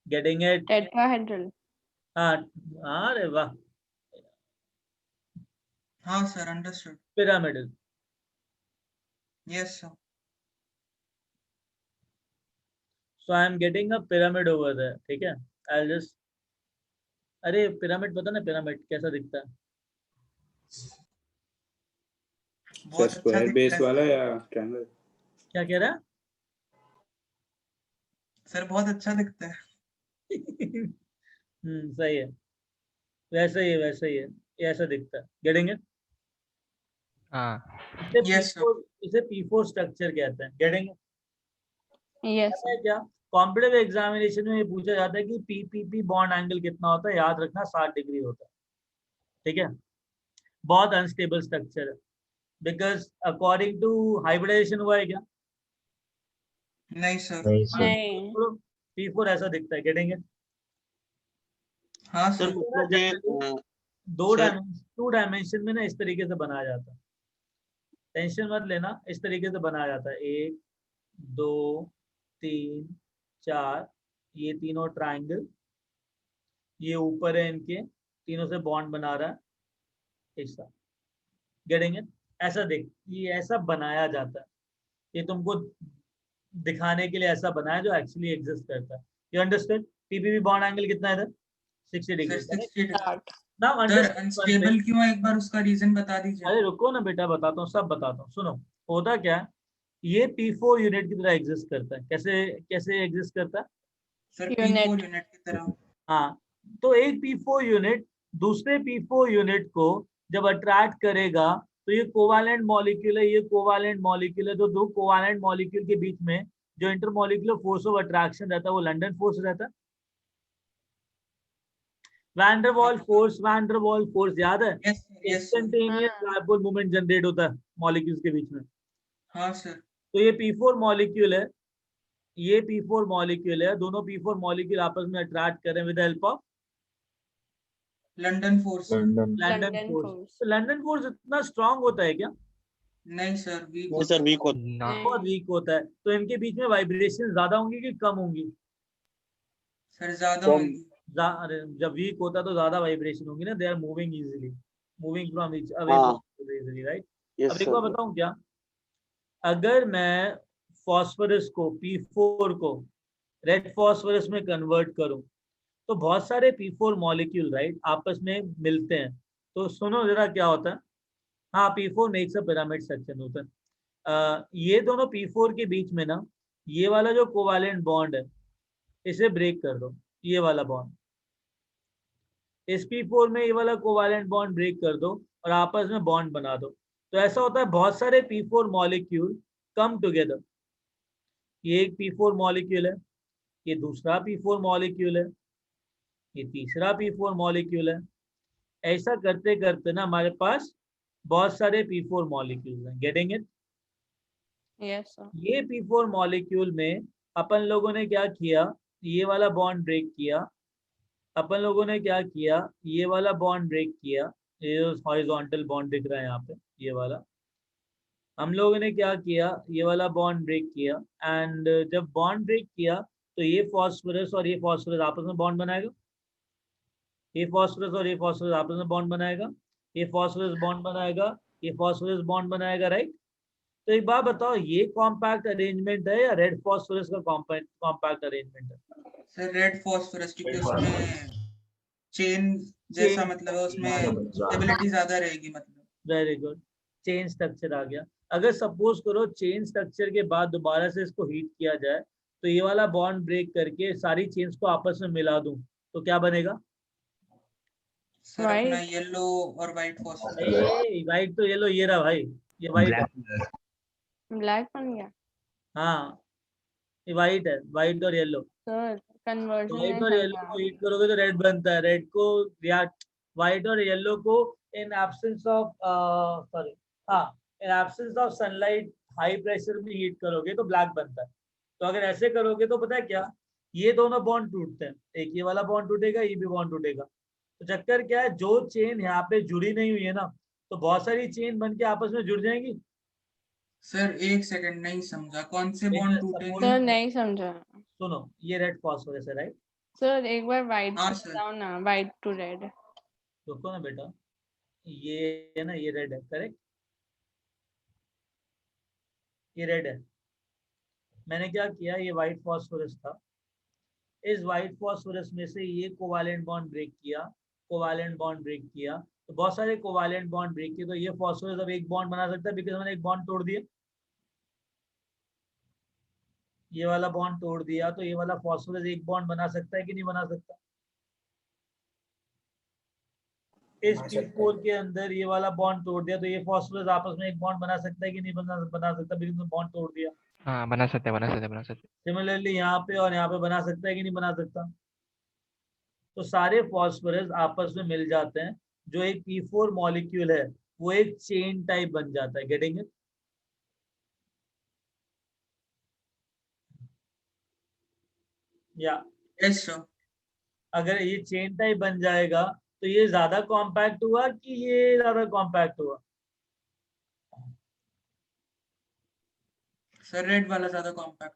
Getting it? Tetrahedral. हाँ, अरे वाह, हाँ sir, understood. pyramidal. Yes sir. So I am getting a pyramid over there. ठीक है, I'll just, अरे पिरामिड पता ना, पिरामिड कैसा दिखता है? सर बहुत अच्छा स्क्वायर दिखता बेस है वाला सर। या ट्रायंगल? क्या कह रहा है? सर बहुत अच्छा दिखता है। सही है, वैसा ही है, वैसा ही है, ये ऐसा दिखता है। Getting it? हाँ इसे Yes, sir. P4, इसे P4 स्ट्रक्चर कहते हैं। Getting it? Yes. पता है क्या, कॉम्पिटिटिव एग्जामिनेशन में ये पूछा जाता है कि पीपीपी बॉन्ड एंगल कितना होता है, याद रखना 60 डिग्री होता है। ठीक है, बहुत अनस्टेबल स्ट्रक्चर है, बिकॉज अकॉर्डिंग टू हाइब्रिडाइजेशन हुआ है क्या? नहीं सर। नहीं। P4 ऐसा दिखता है। Getting it? हाँ सर सर। मतलब ये सर टू डायमेंशन में ना इस तरीके से बनाया जाता है, टेंशन मत लेना, इस तरीके से बनाया जाता है। 1 2 3 4, ये तीनों ट्राइंगल, ये ऊपर है, इनके तीनों से बॉन्ड बना रहा है ऐसा। Getting it? ऐसा देख, ये ऐसा बनाया जाता है, ये तुमको दिखाने के लिए ऐसा बनाया जो एक्चुअली एग्जिस्ट करता है। You understand? PPP bond angle कितना है इधर? 60 sir degree. 60 degree. Now sir understand. Unstable क्यों है, एक बार उसका रीजन बता दीजिए। अरे रुको ना बेटा, बताता हूँ, सब बताता हूँ, सुनो। होता क्या है, ये P4 यूनिट की तरह एग्जिस्ट करता है। कैसे कैसे एग्जिस्ट करता है? Sir Unit. P4 यूनिट की तरह। हाँ, तो एक P4 यूनिट दूसरे P4 यूनिट को जब अट्रैक्ट करेगा, तो ये कोवालेंट मॉलिक्यूल है, ये कोवालेंट मॉलिक्यूल है, तो दो कोवालेंट मॉलिक्यूल के बीच में जो इंटरमॉलिक्यूलर फोर्स ऑफ अट्रैक्शन रहता है वो लंडन फोर्स रहता है। वैंडरवॉल फोर्स याद है? Yes sir, yes sir. Instantaneous हाँ। डायपोल मूवमेंट जनरेट होता है मॉलिक्यूल्स के बीच में। हाँ सर। तो ये P4 मॉलिक्यूल है, ये P4 मॉलिक्यूल है, दोनों P4 मॉलिक्यूल आपस में अट्रैक्ट कर रहे हैं with help of London force. London London force. force. तो लंदन फोर्स इतना स्ट्रांग होता है क्या? नहीं सर, वीक नहीं सर वीक होता ना बहुत वीक होता है। तो इनके बीच में वाइब्रेशन ज्यादा होंगी कि कम होंगी? सर, ज्यादा कम। होंगी। अरे जब वीक होता है तो ज्यादा वाइब्रेशन होंगी ना, they are moving easily, moving from each away हाँ इजीली, राइट? यस अब एक बार सर। बताऊं क्या, अगर मैं फॉस्फोरस को P4 को रेड फॉस्फोरस में कन्वर्ट करूं, तो बहुत सारे P4 मॉलिक्यूल राइट आपस में मिलते हैं। तो सुनो जरा क्या होता है। हाँ, P4 makes a pyramid section होता है। ये दोनों P4 के बीच में ना, ये वाला जो कोवालेंट बॉन्ड है इसे ब्रेक कर दो, ये वाला बॉन्ड, इस P4 में ये वाला कोवालेंट बॉन्ड ब्रेक कर दो और आपस में बॉन्ड बना दो। तो ऐसा होता है बहुत सारे P4 मॉलिक्यूल कम टुगेदर। ये एक P4 मॉलिक्यूल है, ये दूसरा P4 मॉलिक्यूल है, ये तीसरा P4 मॉलिक्यूल है। ऐसा करते करते ना हमारे पास बहुत सारे P4 मॉलिक्यूल हैं। Getting it? Yes, sir. ये P4 मॉलिक्यूल में अपन लोगों ने क्या किया, ये वाला बॉन्ड ब्रेक किया, अपन लोगों ने क्या किया, ये वाला बॉन्ड ब्रेक किया, ये हॉरिजॉन्टल बॉन्ड दिख रहा है यहाँ पे, ये वाला हम लोगों ने क्या किया, ये वाला बॉन्ड ब्रेक किया। एंड जब बॉन्ड ब्रेक किया तो ये फॉस्फोरस और ये फॉस्फोरस आपस में बॉन्ड बनाएगा, ये फॉस्फोरस और ये फॉस्फोरस आपस में बॉन्ड बनाएगा, ये फॉस्फोरस बॉन्ड बनाएगा, ये फॉस्फोरस बॉन्ड बनाएगा, राइट? तो एक बात बताओ, ये कॉम्पैक्ट अरेंजमेंट है या रेड फॉस्फोरस का कॉम्पैक्ट अरेंजमेंट है? सर रेड फॉस्फोरस, क्योंकि उसमें चेन जैसा मतलब है, उसमें स्टेबिलिटी ज्यादा रहेगी मतलब। वेरी गुड, चेन स्ट्रक्चर आ गया। अगर सपोज करो चेन स्ट्रक्चर के बाद दोबारा से इसको हीट किया जाए, तो ये वाला बॉन्ड ब्रेक करके सारी चेन्स को आपस में मिला दूं, तो क्या बनेगा? सर अपना येलो और व्हाइट फॉस्फोरस। व्हाइट तो येलो, ये रहा भाई, ये व्हाइट है। Black बन गया। हाँ, ये व्हाइट है, व्हाइट और येलो। Sir, conversion व्हाइट नहीं और येलो चलता। को हीट करोगे तो रेड बनता है, रेड को रिएक्ट, व्हाइट और येलो को इन एब्सेंस ऑफ सॉरी, हाँ, in absence of sunlight high pressure में हीट करोगे तो ब्लैक बनता है। तो अगर ऐसे करोगे तो पता है क्या, ये दोनों बॉन्ड टूटते हैं, एक ये वाला बॉन्ड टूटेगा, ये भी बॉन्ड टूटेगा। तो चक्कर क्या है, जो चेन यहाँ पे जुड़ी नहीं हुई है ना, तो बहुत सारी चेन बन के आपस में जुड़ जाएंगी। सर एक सेकंड, नहीं समझा, कौन से बॉन्ड टूटेंगे? सर नहीं समझा। सुनो, ये रेड फॉस्फोरस है, राइट? सर एक बार white हाँ, से सर। बताओ ना, white to red। रुको ना बेटा, ये है ना, ये रेड है, करेक्ट, ये रेड है। मैंने क्या किया, ये व्हाइट फॉस्फोरस था, इस व्हाइट फॉस्फोरस में से ये कोवालेंट बॉन्ड ब्रेक किया, कोवालेंट बॉन्ड ब्रेक किया, तो बहुत सारे कोवालेंट बॉन्ड ब्रेक किए, तो ये फॉस्फोरस अब एक बॉन्ड बना सकता है बिकॉज मैंने एक बॉन्ड तोड़ दिया, ये वाला बॉन्ड तोड़ दिया, तो ये वाला फॉस्फोरस एक बॉन्ड बना सकता है कि नहीं बना सकता? इस P4 के अंदर ये वाला बॉन्ड तोड़ दिया, तो ये फॉस्फोरस आपस में एक बॉन्ड बना सकता है कि नहीं बना सकता, बिकॉज बॉन्ड तोड़ दिया। हाँ बना सकते हैं, बना सकते हैं, बना सकते हैं। सिमिलरली यहाँ पे और यहाँ पे बना सकता है कि नहीं बना सकता? तो सारे फॉस्फोरस आपस में मिल जाते हैं, जो एक P4 मॉलिक्यूल है वो एक चेन टाइप बन जाता है, गेटिंग इट? या यस सर। अगर ये चेन टाइप बन जाएगा तो ये ज्यादा कॉम्पैक्ट हुआ कि ये ज्यादा कॉम्पैक्ट हुआ? सर रेड वाला ज्यादा कॉम्पैक्ट।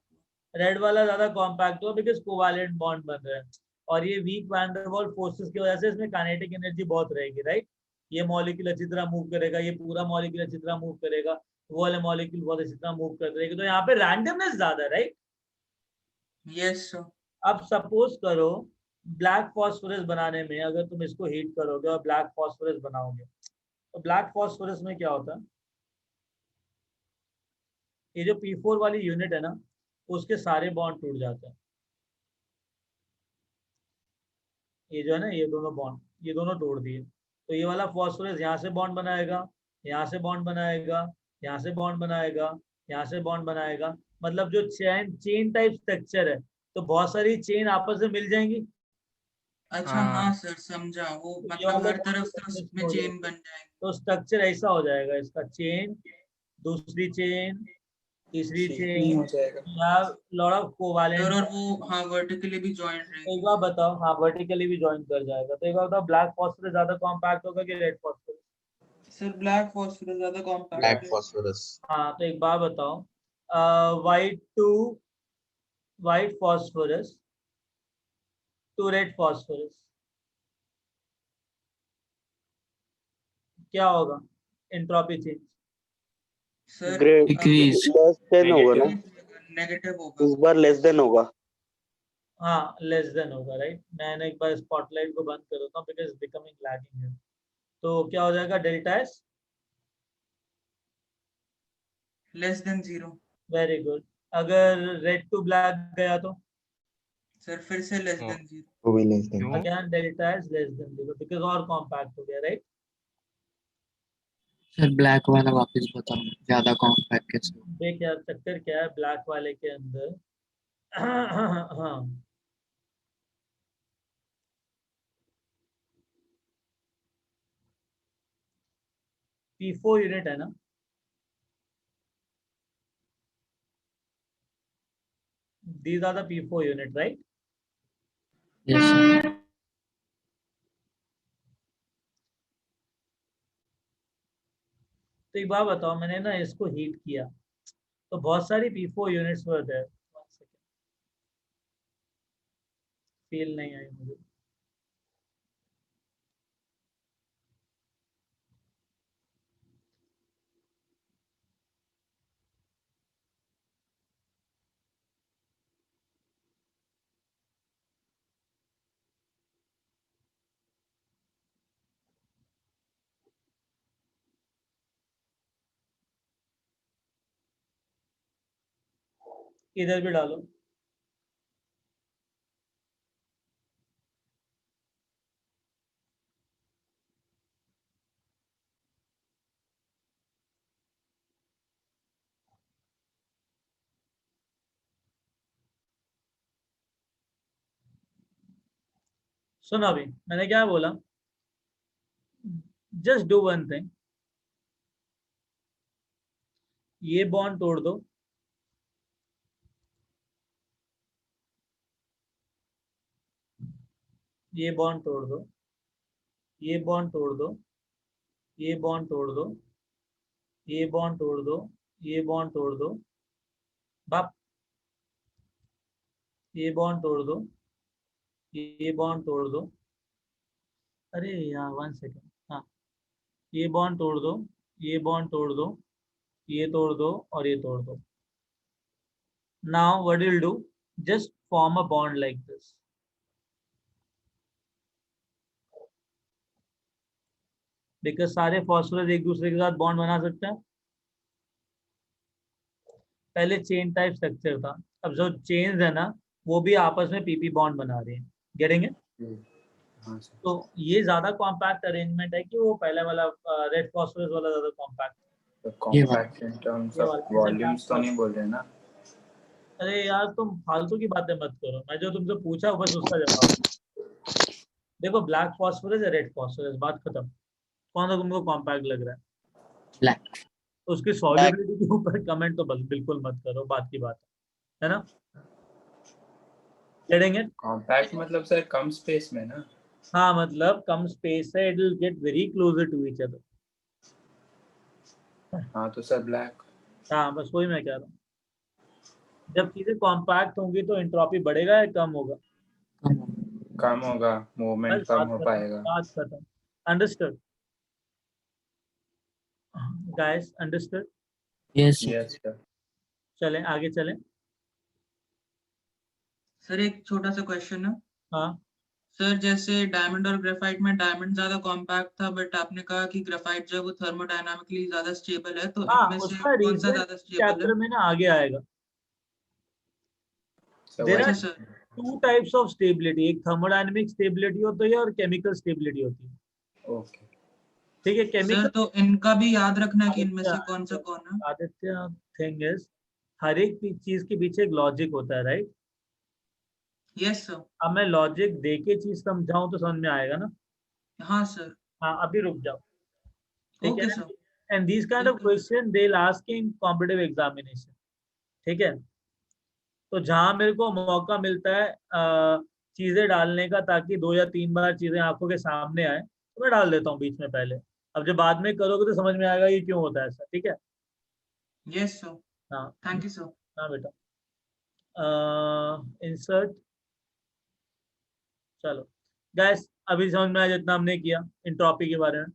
रेड वाला ज्यादा कॉम्पैक्ट हुआ बिकॉज कोवालेंट बॉन्ड बन रहे हैं, और ये weak van der Waals forces की वजह से इसमें काइनेटिक एनर्जी बहुत रहेगी, राइट? ये मॉलिक्यूल अच्छी तरह मूव करेगा, ये पूरा मॉलिक्यूल अच्छी तरह मूव करेगा, वो वाले मॉलिक्यूल बहुत अच्छी तरह मूव करते रहेंगे, तो यहाँ पे रैंडमनेस ज्यादा है, राइट? Yes sir. अब सपोज करो ब्लैक फॉस्फोरस बनाने में अगर तुम इसको हीट करोगे और ब्लैक फॉस्फोरस बनाओगे, तो ब्लैक फॉस्फोरस में क्या होता है, ये जो P4 वाली यूनिट है ना, उसके सारे बॉन्ड टूट जाते हैं, ये जो है ना, ये दोनों बॉन्ड, ये दोनों तोड़ दिए, तो ये वाला फॉस्फोरस यहाँ से बॉन्ड बनाएगा, यहाँ से बॉन्ड बनाएगा, यहाँ से बॉन्ड बनाएगा, यहाँ से बॉन्ड बनाएगा, मतलब जो चेन टाइप स्ट्रक्चर है, तो बहुत सारी चेन आपस में मिल जाएंगी। अच्छा हाँ सर समझा, वो तो ये मतलब वाला हर तरफ से bond उसमें हो चेन जाएगा। बन जाएंगे। तो स्ट्रक्चर ऐसा हो जाएगा इसका, चेन, दूसरी चेन, तीसरी नहीं चेन, हो जाएगा। Lot of sir covalent. और वो हाँ वर्टिकली भी जॉइंट एक रहेंगे। बार बताओ, हाँ वर्टिकली भी ज्वाइन कर जाएगा, तो एक बार बताओ ब्लैक फॉस्फोरस ज्यादा कॉम्पैक्ट होगा कि red phosphorus? Sir black phosphorus ज्यादा कॉम्पैक्ट ब्लैक है। फॉस्फोरस। हाँ, तो एक बार बताओ, white phosphorus to red phosphorus क्या होगा entropy change? Sir grade decrease. Less than होगा ना, नेगेटिव होगा। इस बार लेस देन होगा। हाँ लेस देन होगा, राइट? मैंने एक बार स्पॉटलाइट को बंद कर देता हूँ बिकॉज बिकमिंग लैगिंग है, तो क्या हो जाएगा, delta S less than 0। Very good. अगर रेड टू ब्लैक गया तो सर फिर से लेस ओ, देन 0। वो भी लेस देन। क्यों? Again delta S less than 0 because और कॉम्पैक्ट हो गया, राइट? सर ब्लैक वाला वापस बताओ, ज्यादा कॉम्पैक्ट कैसे? देख यार चक्कर क्या है ब्लैक वाले के अंदर हाँ, P4 यूनिट है ना, these are the P4 unit, right? Yes sir. तो एक बात बताओ, मैंने ना इसको हीट किया तो बहुत सारी P4 यूनिट्स हुए थे, फील नहीं आई मुझे। इधर भी डालो, सुनो अभी मैंने क्या बोला, जस्ट डू वन थिंग, ये बॉन्ड तोड़ दो, ये बॉन्ड तोड़ दो, ये बॉन्ड तोड़ दो, ये बॉन्ड तोड़ दो, ये बॉन्ड तोड़ दो, ये बॉन्ड तोड़ दो, बाप, ये बॉन्ड तोड़ दो, ये बॉन्ड तोड़ दो, अरे यार वन सेकेंड, हाँ ये बॉन्ड तोड़ दो, ये बॉन्ड तोड़ दो, ये तोड़ दो और ये तोड़ दो. Now what you'll do, just form a bond like this. Because सारे फॉस्फोरस एक दूसरे के साथ बॉन्ड बना सकते हैं. पहले चेन टाइप स्ट्रक्चर था, अब जो चेन्स है ना वो भी आपस में पीपी बॉन्ड बना रहे हैं. Getting it? हाँ सर. तो ये ज्यादा कॉम्पैक्ट अरेंजमेंट है कि वो पहले वाला रेड फॉस्फोरस वाला ज्यादा कॉम्पैक्ट. तो कॉम्पैक्ट इन टर्म्स ये ऑफ वाला, ऐसे वॉल्यूम्स तो black नहीं बोल रहे ना. अरे यार तुम फालतू की बातें मत करो, मैं जो तुमसे पूछा बस उसका जवाब. देखो ब्लैक फॉस्फोरस या रेड फॉस्फोरस, बात खत्म. कौन सा तुमको कॉम्पैक्ट लग रहा है? ब्लैक. तो उसकी सॉल्युबिलिटी के ऊपर कमेंट तो बिल्कुल मत करो, बात की बात है ना. Getting it? कॉम्पैक्ट मतलब सर कम स्पेस में ना. हाँ मतलब कम स्पेस है, it will get very closer to each other. हाँ तो सर ब्लैक. हाँ बस वही मैं कह रहा हूँ. जब चीजें कॉम्पैक्ट होंगी तो एंट्रोपी बढ़ेगा या कम होगा? कम होगा, मूवमेंट बस कम बात हो खत्म, पाएगा. बात खत्म. Understood guys? Understood? Yes yes sir. चलें आगे चलें. सर एक छोटा सा क्वेश्चन है. हाँ सर जैसे डायमंड और ग्रेफाइट में डायमंड ज्यादा कॉम्पैक्ट था, बट आपने कहा कि ग्रेफाइट जो है वो थर्मोडायनामिकली ज्यादा स्टेबल है, तो हाँ, इनमें से उसका कौन सा रीजन ज्यादा स्टेबल चैप्टर है? में ना आगे आएगा. So देयर अच्छा are sir. Two types of stability, एक थर्मोडायनेमिक स्टेबिलिटी होती है और केमिकल स्टेबिलिटी होती है. ओके. ठीक है, सर केमिकल. तो इनका भी याद रखना है कि इनमें से कौन सा कौन है. आदित्य थिंग इज, हर एक चीज के पीछे एक लॉजिक होता है, राइट? Yes sir. अब मैं लॉजिक दे के चीज समझाऊं तो समझ में आएगा ना. हाँ सर. हाँ अभी रुक जाओ. ठीक है. Okay sir. And this kind of बिल्कुल. Question they will ask in competitive examination. ठीक है. तो जहां मेरे को मौका मिलता है चीजें डालने का, ताकि 2 या 3 बार चीजें आंखों के सामने आए, तो मैं डाल देता हूँ बीच में पहले. अब जब बाद में करोगे तो समझ में आएगा ये क्यों होता है ऐसा. ठीक है. Yes sir. हाँ थैंक यू सर. हाँ बेटा. इंसर्ट. चलो गैस, अभी समझ में आया जितना हमने किया एंट्रोपी के बारे में.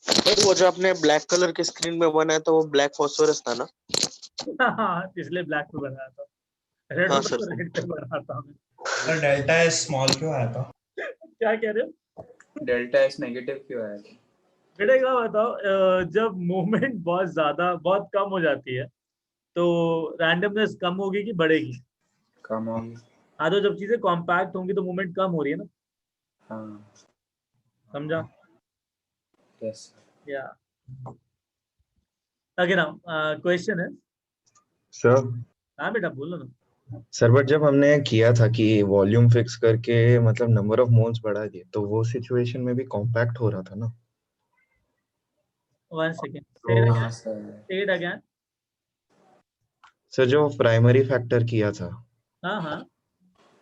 सर वो जो आपने ब्लैक कलर के स्क्रीन में बनाया था वो ब्लैक फॉस्फोरस था ना? हाँ इसलिए ब्लैक पे बनाया था, रेड हाँ होता सर. तो रेड पे बनाता हूँ. सर डेल्टा एस स्मॉल क्यों आया था? क्या कह रहे हो डेल्टा एस नेगेटिव क्यों आया था? बेटा? क्या बताओ, जब मूवमेंट बहुत कम हो जाती है तो रैंडमनेस कम होगी कि बढ़ेगी? कम होगी. हाँ तो जब चीजें कॉम्पैक्ट होंगी तो मूवमेंट कम हो रही है ना. हाँ. समझा? यस. या अगे ना क्वेश्चन है. सर हाँ बेटा बोलो ना. सर बट जब हमने किया था कि वॉल्यूम फिक्स करके मतलब नंबर ऑफ मोल्स बढ़ा दिए, तो वो सिचुएशन में भी कॉम्पैक्ट हो रहा था ना. 1 सेकेंड, हाँ sir. say it again. Sir जो प्राइमरी फैक्टर किया था, हाँ हाँ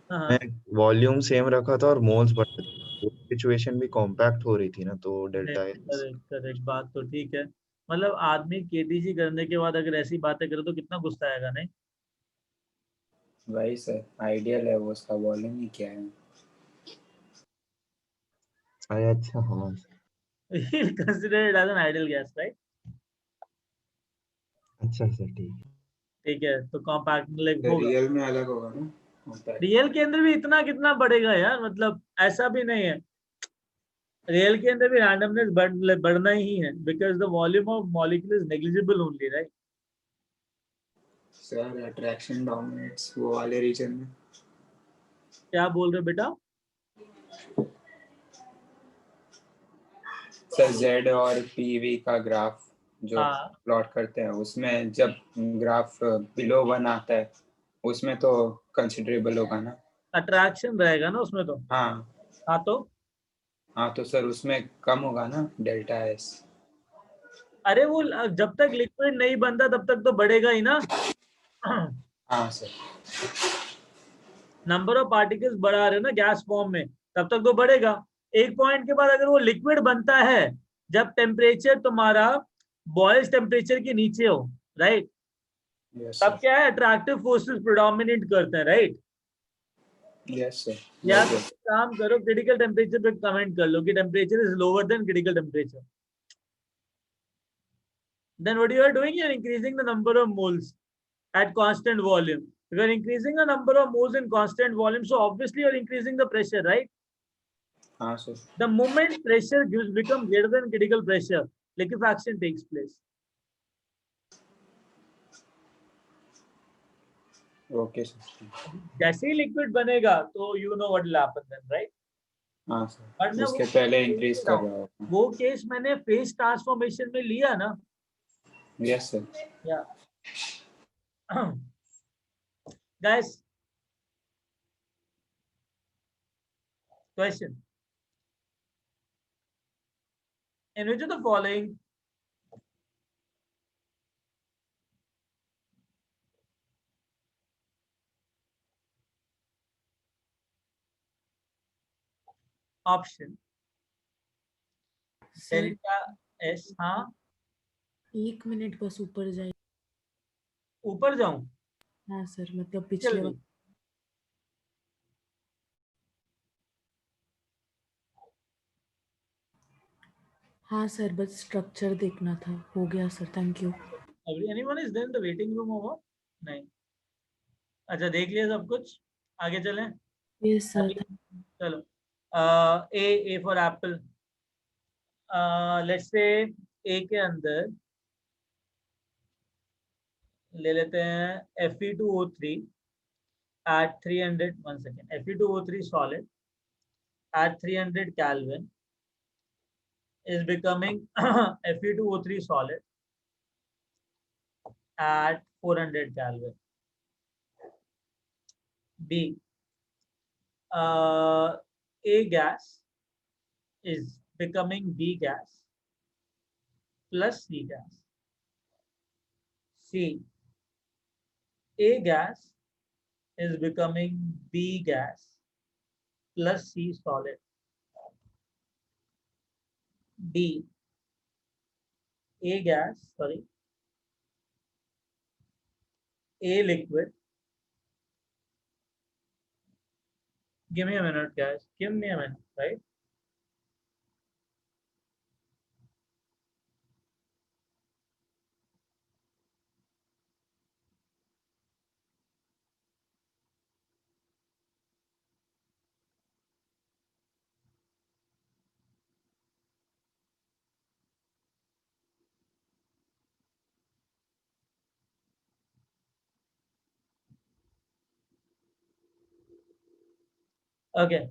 हाँ. मैं वॉल्यूम सेम रखा था और मोल्स बढ़ा दिए, वो सिचुएशन भी कॉम्पैक्ट हो रही थी ना, तो डेल्टा एस. करेक्ट करेक्ट, बात तो ठीक है. मतलब आदमी केटीजी करने के बाद अगर ऐसी बातें करे तो कितना गुस्सा आएगा, नहीं? वही सर, आइडियल है वो, उसका वॉल्यूम ही क्या है. अच्छा हाँ. He'll consider it as an ideal gas, right? अच्छा सर ठीक है. ठीक है, तो कॉम्पैक्ट होगा. रियल में अलग होगा ना. रियल के अंदर भी इतना कितना बढ़ेगा यार, मतलब ऐसा भी नहीं है. रियल के अंदर भी रैंडमनेस बढ़ना ही है, because the volume of molecule is negligible only, right? Sir attraction dominates वो वाले रीजन में. क्या बोल रहे हो बेटा? सर जेड और पीवी का ग्राफ जो हाँ. प्लॉट करते हैं, उसमें जब ग्राफ बिलो 1 आता है उसमें तो कंसिडरेबल होगा ना. अट्रैक्शन रहेगा ना उसमें तो. हाँ. हाँ तो हाँ तो सर उसमें कम होगा ना डेल्टा एस. अरे वो जब तक लिक्विड नहीं बनता तब तक तो बढ़ेगा ही ना. हाँ सर. नंबर ऑफ पार्टिकल्स बढ़ा रहे हो ना गैस फॉर्म में, तब तक तो बढ़ेगा. एक पॉइंट के बाद अगर वो लिक्विड बनता है, जब टेम्परेचर तुम्हारा बॉयल्स टेम्परेचर के नीचे हो, राइट, तब क्या है, अट्रैक्टिव फोर्सेस प्रेडोमिनेट करते हैं, राइट? Yes sir. या तो काम करो, क्रिटिकल टेम्परेचर पे कमेंट कर लो कि temperature is lower than critical temperature. then what you are doing, you are increasing the number of moles at constant volume. If you are increasing the number of moles in constant volume, so obviously you are increasing the pressure, right? हाँ sir The moment pressure becomes greater than critical pressure, liquefaction takes place. Okay sir जैसे ही liquid बनेगा तो you know what will happen then, right? हाँ और sir मैं उसके वो पहले इंक्रीज कर रहा हूँ वो केस मैंने फेज ट्रांसफॉर्मेशन में लिया ना. Yes sir Yeah. Guys, question. In which of the following option sir delta S, हाँ 1 मिनट बस ऊपर जाइए. ऊपर जाऊं? हाँ सर, मतलब चल पिछले गई. हाँ सर, बस स्ट्रक्चर देखना था. हो गया sir, thank you. Anyone is there in the waiting room or what? नहीं. अच्छा देख लिया सब कुछ, आगे चलें. Yes sir. चलो. A for apple. Let's say A के अंदर ले लेते हैं Fe2O3 at 300, 1 second, Fe2O3 solid at 300 Kelvin is becoming Fe2O3 solid at 400 Kelvin. B, A gas is becoming B gas plus C gas. C, A gas is becoming B gas plus C solid. D, A gas, sorry, A liquid. Give me a minute, guys. Give me a minute, right? Okay.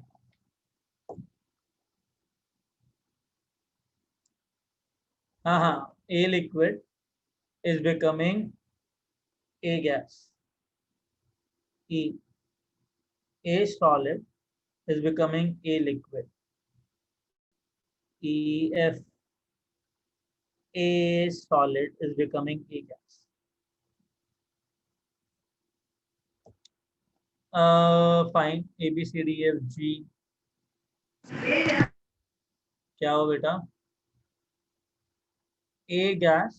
A liquid is becoming A gas. E, A solid is becoming A liquid. E, F, A solid is becoming A gas. Fine. A, B, C, D, F, G. क्या हो बेटा? A gas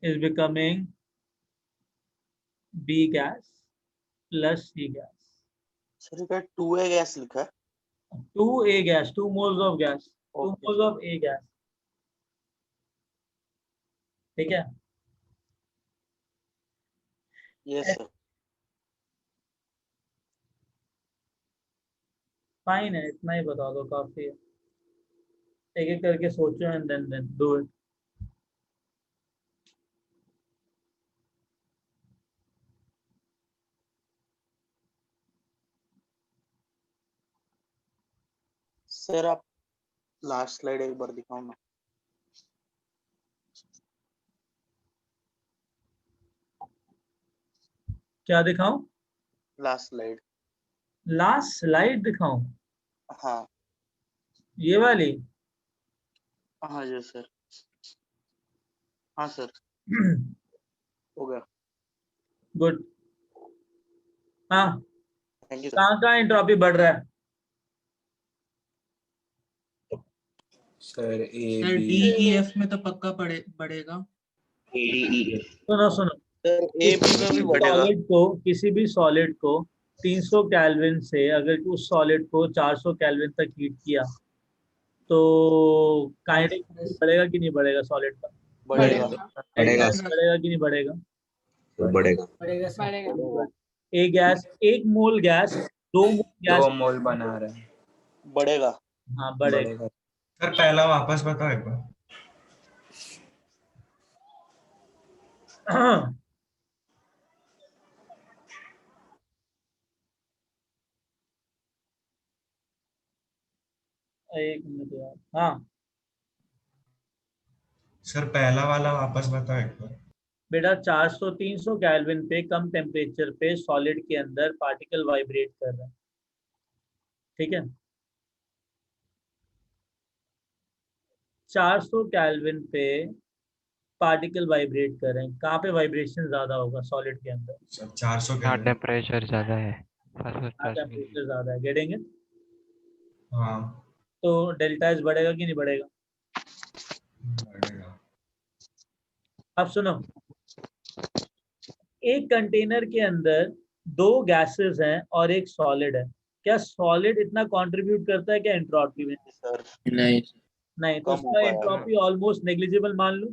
is becoming B gas plus C gas. Sir क्या 2A gas लिखा है? 2A gas, 2 moles of gas, 2 Okay. moles of A gas. ठीक है? Yes sir. Fine है, इतना ही बता दो काफी है. एक एक करके सोचो and then do it. Sir आप लास्ट स्लाइड एक बार दिखाओ ना. क्या दिखाऊं? Last slide. लास्ट स्लाइड दिखाऊं? हाँ ये वाली? हाँ जी सर. हाँ सर हो गया. गुड. हाँ, थैंक यू सर. कहाँ एंट्रोपी बढ़ रहा है? सर ए सर बी DEF में तो पक्का बढ़ेगा. सुनो. सर ए बी में भी बढ़ेगा. किसी भी सॉलिड को 300 केल्विन से अगर उस सॉलिड को 400 केल्विन तक हीट किया तो काइनेटिक बढ़ेगा कि नहीं बढ़ेगा सॉलिड का? बढ़ेगा। बढ़ेगा बढ़ेगा कि नहीं बढ़ेगा? बढ़ेगा बढ़ेगा। एक मोल गैस 2 मोल गैस 2 मोल बना रहा है, बढ़ेगा। हाँ बढ़ेगा। बढ़ेगा। सर पहला वापस बताओ एक बार। एक मिनट यार। हाँ सर पहला वाला वापस बताओ एक बार। बेटा 400-300 केल्विन पे कम टेम्परेचर पे सॉलिड के अंदर पार्टिकल वाइब्रेट कर रहा है, ठीक है? 400 केल्विन पे पार्टिकल वाइब्रेट कर रहे हैं। कहाँ पे वाइब्रेशन ज्यादा होगा सॉलिड के अंदर? सर 400 हाँ केल्विन। टेम्परेचर ज़्यादा है। टेम्परेचर ज्यादा है, गेटिंग इट? हाँ तो डेल्टा एस बढ़ेगा कि नहीं बढ़ेगा? बढ़ेगा। अब सुनो, एक कंटेनर के अंदर 2 गैसेस हैं और एक सॉलिड है। क्या सॉलिड इतना कंट्रीब्यूट करता है क्या एंट्रोपी में? सर नहीं नहीं, तो कम उसका हो पाएगा। एंट्रोपी ऑलमोस्ट नेग्लिजिबल मान लो।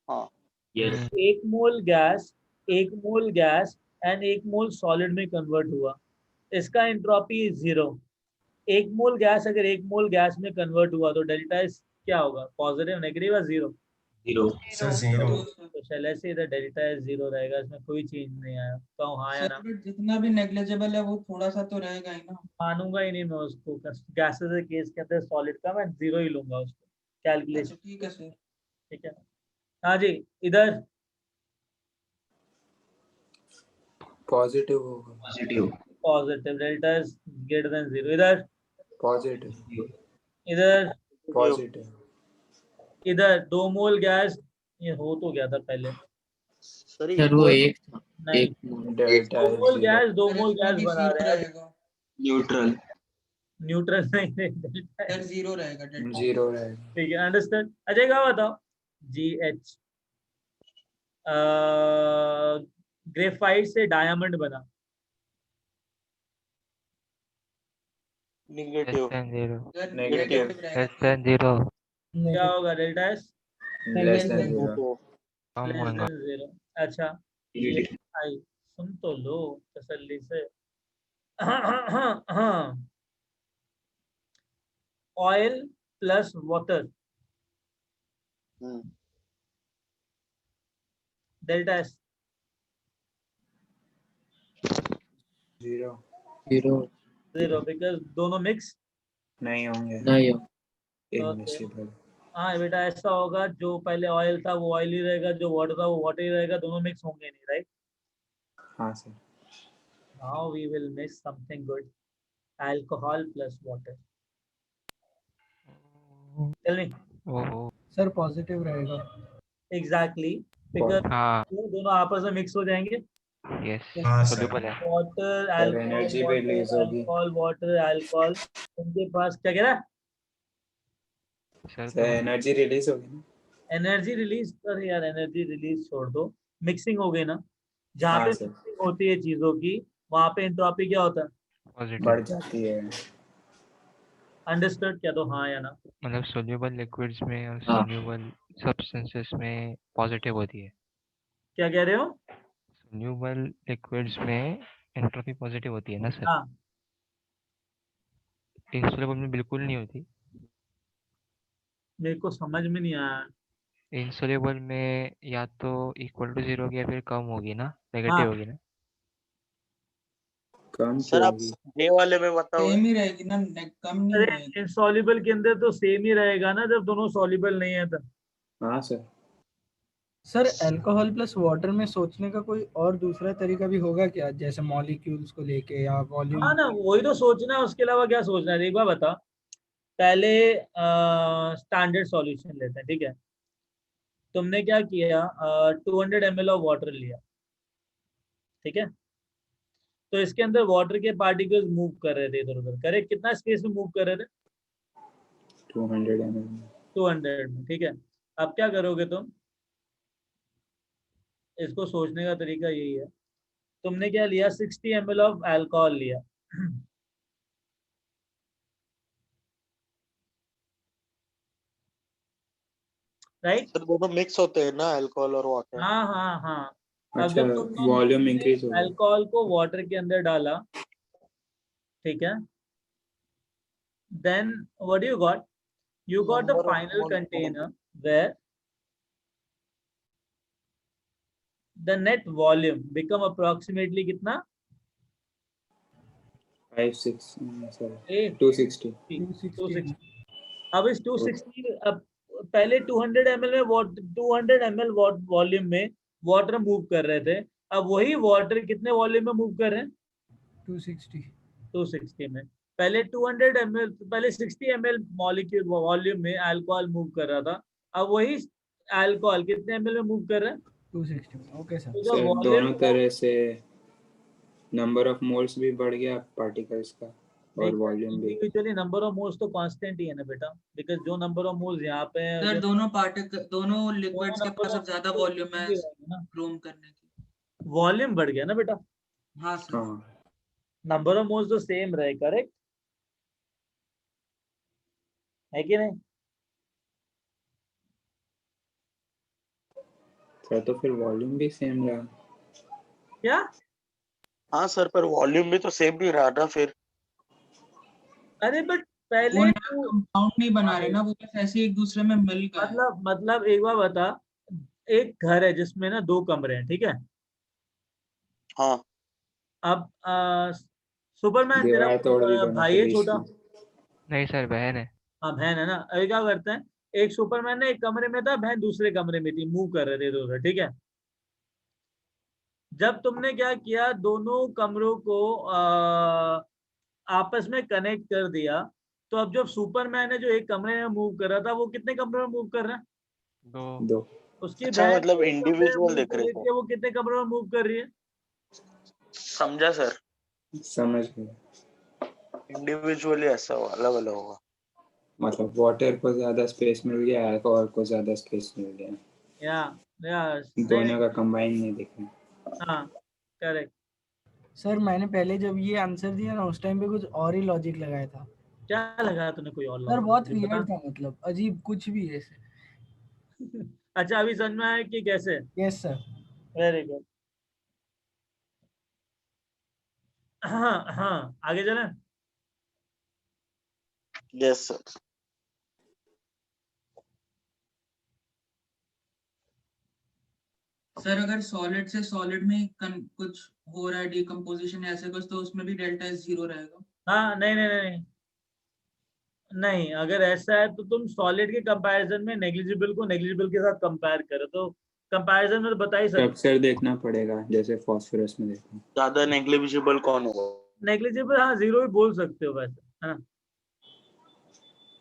हाँ यस एक मोल गैस एंड 1 मोल सॉलिड में कन्वर्ट हुआ, इसका एंट्रोपी 0। 1 मोल गैस अगर 1 मोल गैस में कन्वर्ट हुआ तो डेल्टा एस क्या होगा? पॉजिटिव, नेगेटिव या 0? सर 0। तो चले से इधर डेल्टा एस 0 रहेगा, इसमें कोई चेंज नहीं आया। कहूँ हाँ या सर ना? but जितना भी नेग्लिजिबल है वो थोड़ा सा तो रहेगा ही ना। मानूंगा ही नहीं मैं उसको। गैसेस के केस के अंदर सॉलिड का मैं 0 ही लूंगा उसको कैलकुलेशन, अच्छा ठीक है सर। ठीक है? हाँ जी, इधर पॉजिटिव होगा, positive, delta S greater than 0। इधर पॉजिटिव इधर पॉजिटिव। इधर 2 मोल गैस, ये हो तो गया था पहले। सर सर वो एक था, नहीं, एक मोल डेल्टा 2 मोल 0 गैस 2 सर मोल इसमें गैस भी बना 0 रहे हैं। रहेगा। न्यूट्रल न्यूट्रल नहीं, डेल्टा सर 0 रहेगा डेल्टा। 0 रहेगा। ठीक है, अंडरस्टैंड। अजय का बताओ। जी एच ग्रेफाइट से डायमंड बना, निगेटिव। सर नेगेटिव नेगेटिव रहेगा। 0 क्या होगा डेल्टा एस? Less than 0। कम लेस होगा। देन 0। अच्छा ये आई, सुन तो लो तसल्ली से। हाँ, oil plus water, delta S 0 0 because दोनों मिक्स नहीं होंगे, नहीं हो इनमिसिबल। हाँ बेटा, ऐसा होगा जो पहले ऑयल था वो ऑयल ही रहेगा, जो वाटर था वो वाटर ही रहेगा, दोनों मिक्स होंगे नहीं, राइट? हाँ sir. Now we will mix something good, alcohol plus water. Tell me. ओहो सर पॉजिटिव रहेगा। एग्जैक्टली, बिकॉज हाँ दोनों आपस में मिक्स हो जाएंगे। यस हाँ सोल्यूबल है। वाटर सर एनर्जी भी रिलीज होगी। अल्कोहल वाटर अल्कोहल, उनके पास क्या कह रहा है? सर सर तो एनर्जी रिलीज होगी ना। एनर्जी रिलीज कर यार, एनर्जी रिलीज छोड़ दो, मिक्सिंग हो गई ना। जहाँ हाँ पे सर, मिक्सिंग होती है चीजों की वहां पे एंट्रोपी क्या होता है? पॉजिटिव बढ़ जाती है। अंडरस्टूड? क्या तो हाँ या ना? मतलब सोल्यूबल लिक्विड्स में और हाँ सोल्यूबल सब्सटेंसेस में पॉजिटिव होती है। क्या कह रहे हो? सोल्यूबल लिक्विड्स में एंट्रोपी पॉजिटिव होती है ना सर? हाँ, इनसोल्यूबल में बिल्कुल नहीं होती। मेरे को समझ में नहीं आया। इनसोल्यूबल में या तो इक्वल टू 0 होगी या फिर कम होगी ना, नेगेटिव हाँ, होगी ना। कम सर क्यों आप होगी? डे वाले में बताओ। सेम ही रहेगी ना, कम नहीं अरे रहेगी। इनसॉल्युबल के अंदर तो सेम ही रहेगा ना जब दोनों सॉल्युबल नहीं है तो। हाँ sir. Sir alcohol plus water में सोचने का कोई और दूसरा तरीका भी होगा क्या, जैसे मॉलिक्यूल्स को लेके या वॉल्यूम? हाँ ना, वही तो सोचना है, उसके अलावा क्या सोचना है? एक बार बता, पहले स्टैंडर्ड सॉल्यूशन लेते हैं, ठीक है? तुमने क्या किया? 200 ml ऑफ वाटर लिया, ठीक है? तो इसके अंदर वाटर के पार्टिकल्स मूव कर रहे थे इधर उधर, करेक्ट? कितना स्पेस में मूव कर रहे थे? 200 ml। 200 में, ठीक है? अब क्या करोगे तुम? इसको सोचने का तरीका यही है, तुमने क्या लिया? 60 ml ऑफ अल्कोहल लिया। राइट। सर दोनों मिक्स होते हैं ना, अल्कोहल और वाटर। हाँ हाँ हाँ। अब अच्छा, जब तुमने वॉल्यूम इंक्रीज हो गया। अल्कोहल को वाटर के अंदर डाला, ठीक है, then what do you got? You got the Number of final moles container where the net volume become approximately कितना? 260। 260। अब इस 260, अब पहले 200 ml में 200 ml वॉल्यूम में वाटर मूव कर रहे थे, अब वही वाटर कितने वॉल्यूम में मूव कर रहे हैं? 260 में। पहले 200 ml, पहले 60 ml मॉलिक्यूल वॉल्यूम में अल्कोहल मूव कर रहा था, अब वही अल्कोहल कितने ml में मूव कर रहा है? 260 में। Okay sir. सर दोनों तरह से नंबर ऑफ मोल्स भी बढ़ गया पार्टिकल्स का और वॉल्यूम भी। इंडिविजुअली नंबर ऑफ मोल्स तो कांस्टेंट ही है ना बेटा, बिकॉज़ जो नंबर ऑफ मोल्स यहाँ पे है, सर जो दोनों लिक्विड्स के पास अब ज्यादा वॉल्यूम है ना, रूम करने की। वॉल्यूम बढ़ गया ना बेटा, हाँ सर। नंबर ऑफ मोल्स तो सेम रहे, करेक्ट है कि नहीं? सर तो फिर वॉल्यूम भी सेम रहा। क्या? हाँ सर, पर वॉल्यूम भी तो सेम नहीं रहा ना फिर। अरे बट पहले वो कंपाउंड नहीं बना रहे ना, वो बस ऐसे एक दूसरे में मिल गए। मतलब एक बार बता, एक घर है जिसमें ना 2 कमरे हैं, ठीक है। हाँ। अब सुपरमैन तेरा दीवार तोड़ दी दोनों भाई के है बीच छोटा? में। नहीं सर, बहन है। हाँ बहन है ना। अभी क्या करते हैं, एक सुपरमैन ने एक कमरे में था, बहन दूसरे कमरे में थी, मूव कर रहे थे इधर उधर, ठीक है। जब तुमने क्या किया, दोनों कमरों को आपस में कनेक्ट कर दिया, तो अब जो सुपरमैन है जो एक कमरे में मूव कर रहा था, वो कितने कमरों में मूव कर रहा है? 2। उसकी अच्छा, बहन मतलब एक कमरे में इंडिविजुअल मूव देख कर रहे रही थे। थी, वो कितने कमरों में मूव कर रही है? समझा सर, समझ गए। इंडिविजुअली ऐसा हुआ, अलग अलग होगा। मतलब वाटर को ज्यादा स्पेस मिल गया, अल्कोहल को ज्यादा स्पेस मिल गया। या दोनों का कंबाइन नहीं दिखा। हाँ करेक्ट। सर मैंने पहले जब ये आंसर दिया ना, उस टाइम पे कुछ और ही लॉजिक लगाया था क्या लगाया तूने? कोई और सर। बहुत लॉजिक बता। वियर्ड था, मतलब अजीब कुछ भी ऐसे। अच्छा अभी समझ में आया कि कैसे? Yes sir. Very good. हाँ हाँ, आगे चलें। Yes sir. सर अगर सॉलिड से सॉलिड में कुछ हो रहा है डिकम्पोजिशन ऐसे कुछ, तो उसमें भी डेल्टा एस 0 रहेगा। हाँ नहीं नहीं नहीं नहीं, अगर ऐसा है तो तुम सॉलिड के कंपैरिजन में नेग्लिजिबल को नेग्लिजिबल के साथ कंपेयर करो, तो कंपैरिजन में तो बता ही सकते। स्ट्रक्चर देखना पड़ेगा, जैसे फास्फोरस में देखा। ज्यादा नेग्लिजिबल कौन होगा? नेग्लिजिबल, हाँ 0 भी बोल सकते हो वैसे, है ना,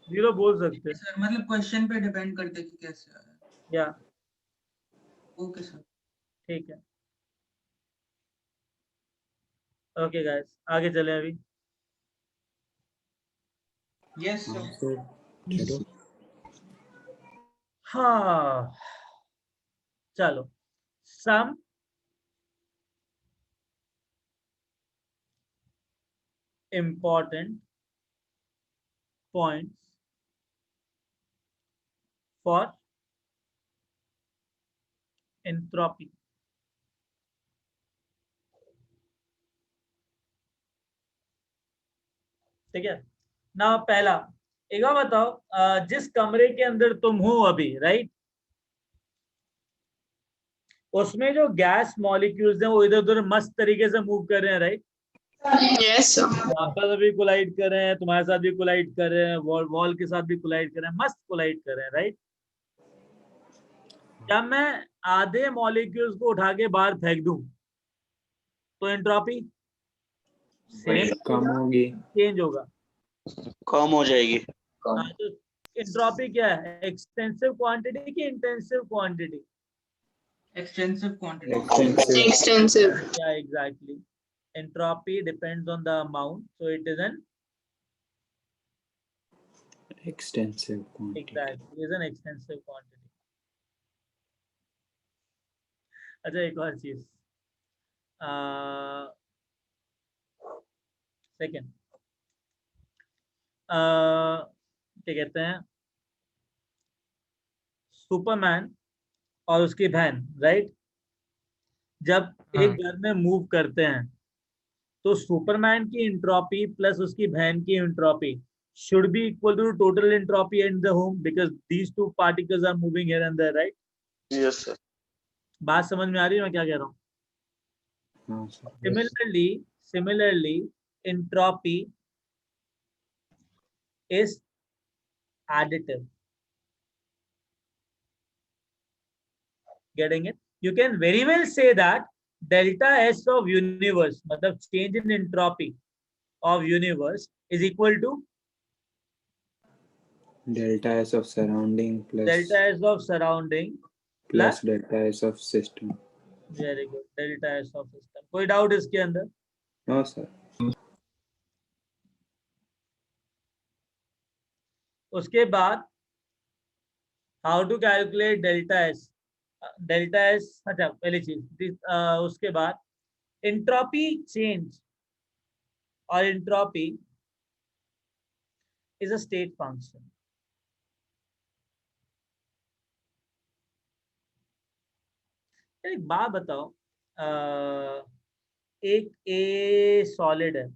0 बोल सकते हो। सर मतलब क्वेश्चन पे डिपेंड करते कि कैसे आया। या ओके सर। ठीक है, ओके गाइस, आगे चले अभी। Yes sir. चलो। हाँ चलो, सम important points for entropy। ठीक है ना, पहला एक बार बताओ, जिस कमरे के अंदर तुम हो अभी, राइट, उसमें जो गैस मॉलिक्यूल्स हैं वो इधर उधर मस्त तरीके से मूव कर रहे हैं, राइट? Yes sir. आपस में भी कोलाइड कर रहे हैं, तुम्हारे साथ भी कोलाइड कर रहे हैं, वॉल के साथ भी कोलाइड कर रहे हैं, मस्त कोलाइड कर रहे हैं, राइट? जब मैं आधे मॉलिक्यूल्स को उठा के बाहर फेंक दूं तो एंट्रोपी सेम कम होगी। चेंज होगा, कम हो जाएगी। तो एंट्रोपी क्या है? एक्सटेंसिव क्वांटिटी की intensive quantity? Extensive quantity. Extensive. Yeah, exactly. Entropy depends on the amount, so it is an extensive quantity. exactly, it is an extensive quantity. अच्छा एक और चीज, सेकेंड, क्या कहते हैं, सुपरमैन और उसकी बहन, राइट, जब एक घर में मूव करते हैं तो सुपरमैन की एंट्रोपी प्लस उसकी बहन की entropy should be equal to total entropy in the home because these two particles are moving here and there, right? Yes sir. बात समझ में आ रही है मैं क्या कह रहा हूँ? हाँ sir. Similarly, entropy is additive. Getting it? You can very well say that delta S of universe, मतलब change in entropy of universe is equal to Delta S of surrounding plus delta S of surrounding plus delta S of system. Very good. Delta S of system. कोई doubt इसके अंदर? No sir. उसके बाद how to calculate delta S? Delta S, अच्छा पहली चीज, उसके बाद एंट्रोपी चेंज और entropy is a state function. एक बात बताओ, एक ए सॉलिड है,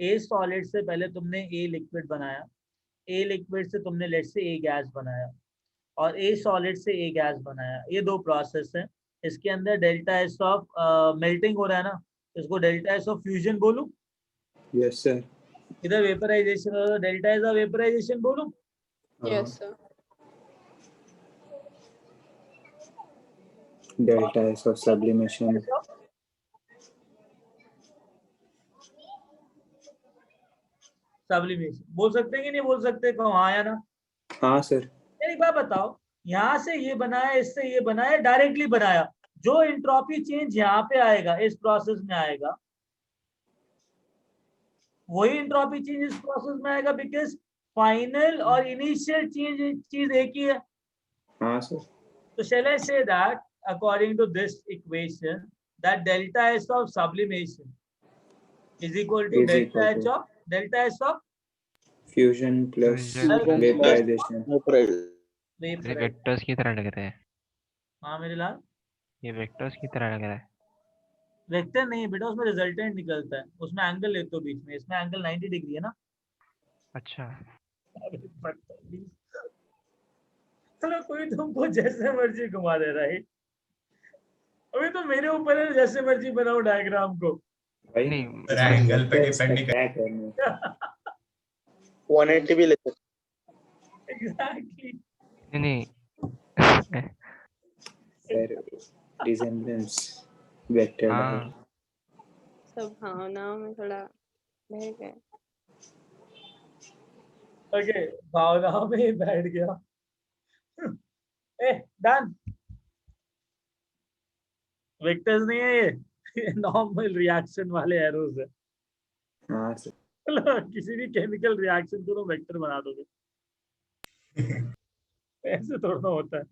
ए सॉलिड से पहले तुमने ए लिक्विड बनाया, ए लिक्विड से तुमने लेट से ए गैस बनाया, और ए सॉलिड से ए गैस बनाया. ये दो प्रोसेस है. इसके अंदर डेल्टा एस ऑफ मेल्टिंग हो रहा है ना, इसको डेल्टा एस ऑफ फ्यूजन बोलूं? Yes sir. इधर वेपराइजेशन हो रहा है, डेल्टा एस ऑफ वेपराइजेशन बोलूं? Yes sir. Delta S of sublimation. Sublimation बोल सकते हैं कि नहीं बोल सकते? कहो हाँ या ना. हाँ सर. एक बात बताओ, यहाँ से ये बनाया, इससे ये बनाया, डायरेक्टली बनाया, जो एंट्रोपी चेंज यहाँ पे आएगा, इस प्रोसेस में आएगा, वही एंट्रोपी चेंज इस प्रोसेस में आएगा, बिकॉज फाइनल और इनिशियल चीज एक ही है. हाँ सर. तो shall I say that according to this equation that delta S of sublimation is equal to delta S of Fusion plus vaporization. ये वेक्टर्स की तरह लग रहा है. हाँ मेरे लाल, ये वेक्टर्स की तरह लग रहा है. वेक्टर नहीं है बेटा, उसमें रिजल्टेंट निकलता है, उसमें एंगल लेते हो बीच में, इसमें एंगल 90 डिग्री है ना. अच्छा. चलो कोई तुमको जैसे मर्जी घुमा दे रहा है. अभी तो मेरे ऊपर है, जैसे मर्जी बनाओ डायग्राम को. नहीं, एंगल पे डिपेंड नहीं करता. 180 भी ले सकते. एग्जैक्टली. नहीं Sir, resemblance vector. हाँ. सब भावनाओं में थोड़ा बह गए. ओके, भावनाओं में ही बैठ गया. डन. वेक्टर्स नहीं है ये नॉर्मल रिएक्शन वाले एरोज है. हाँ सर. किसी भी केमिकल रिएक्शन को तो वेक्टर बना दोगे. ऐसे थोड़ा होता है.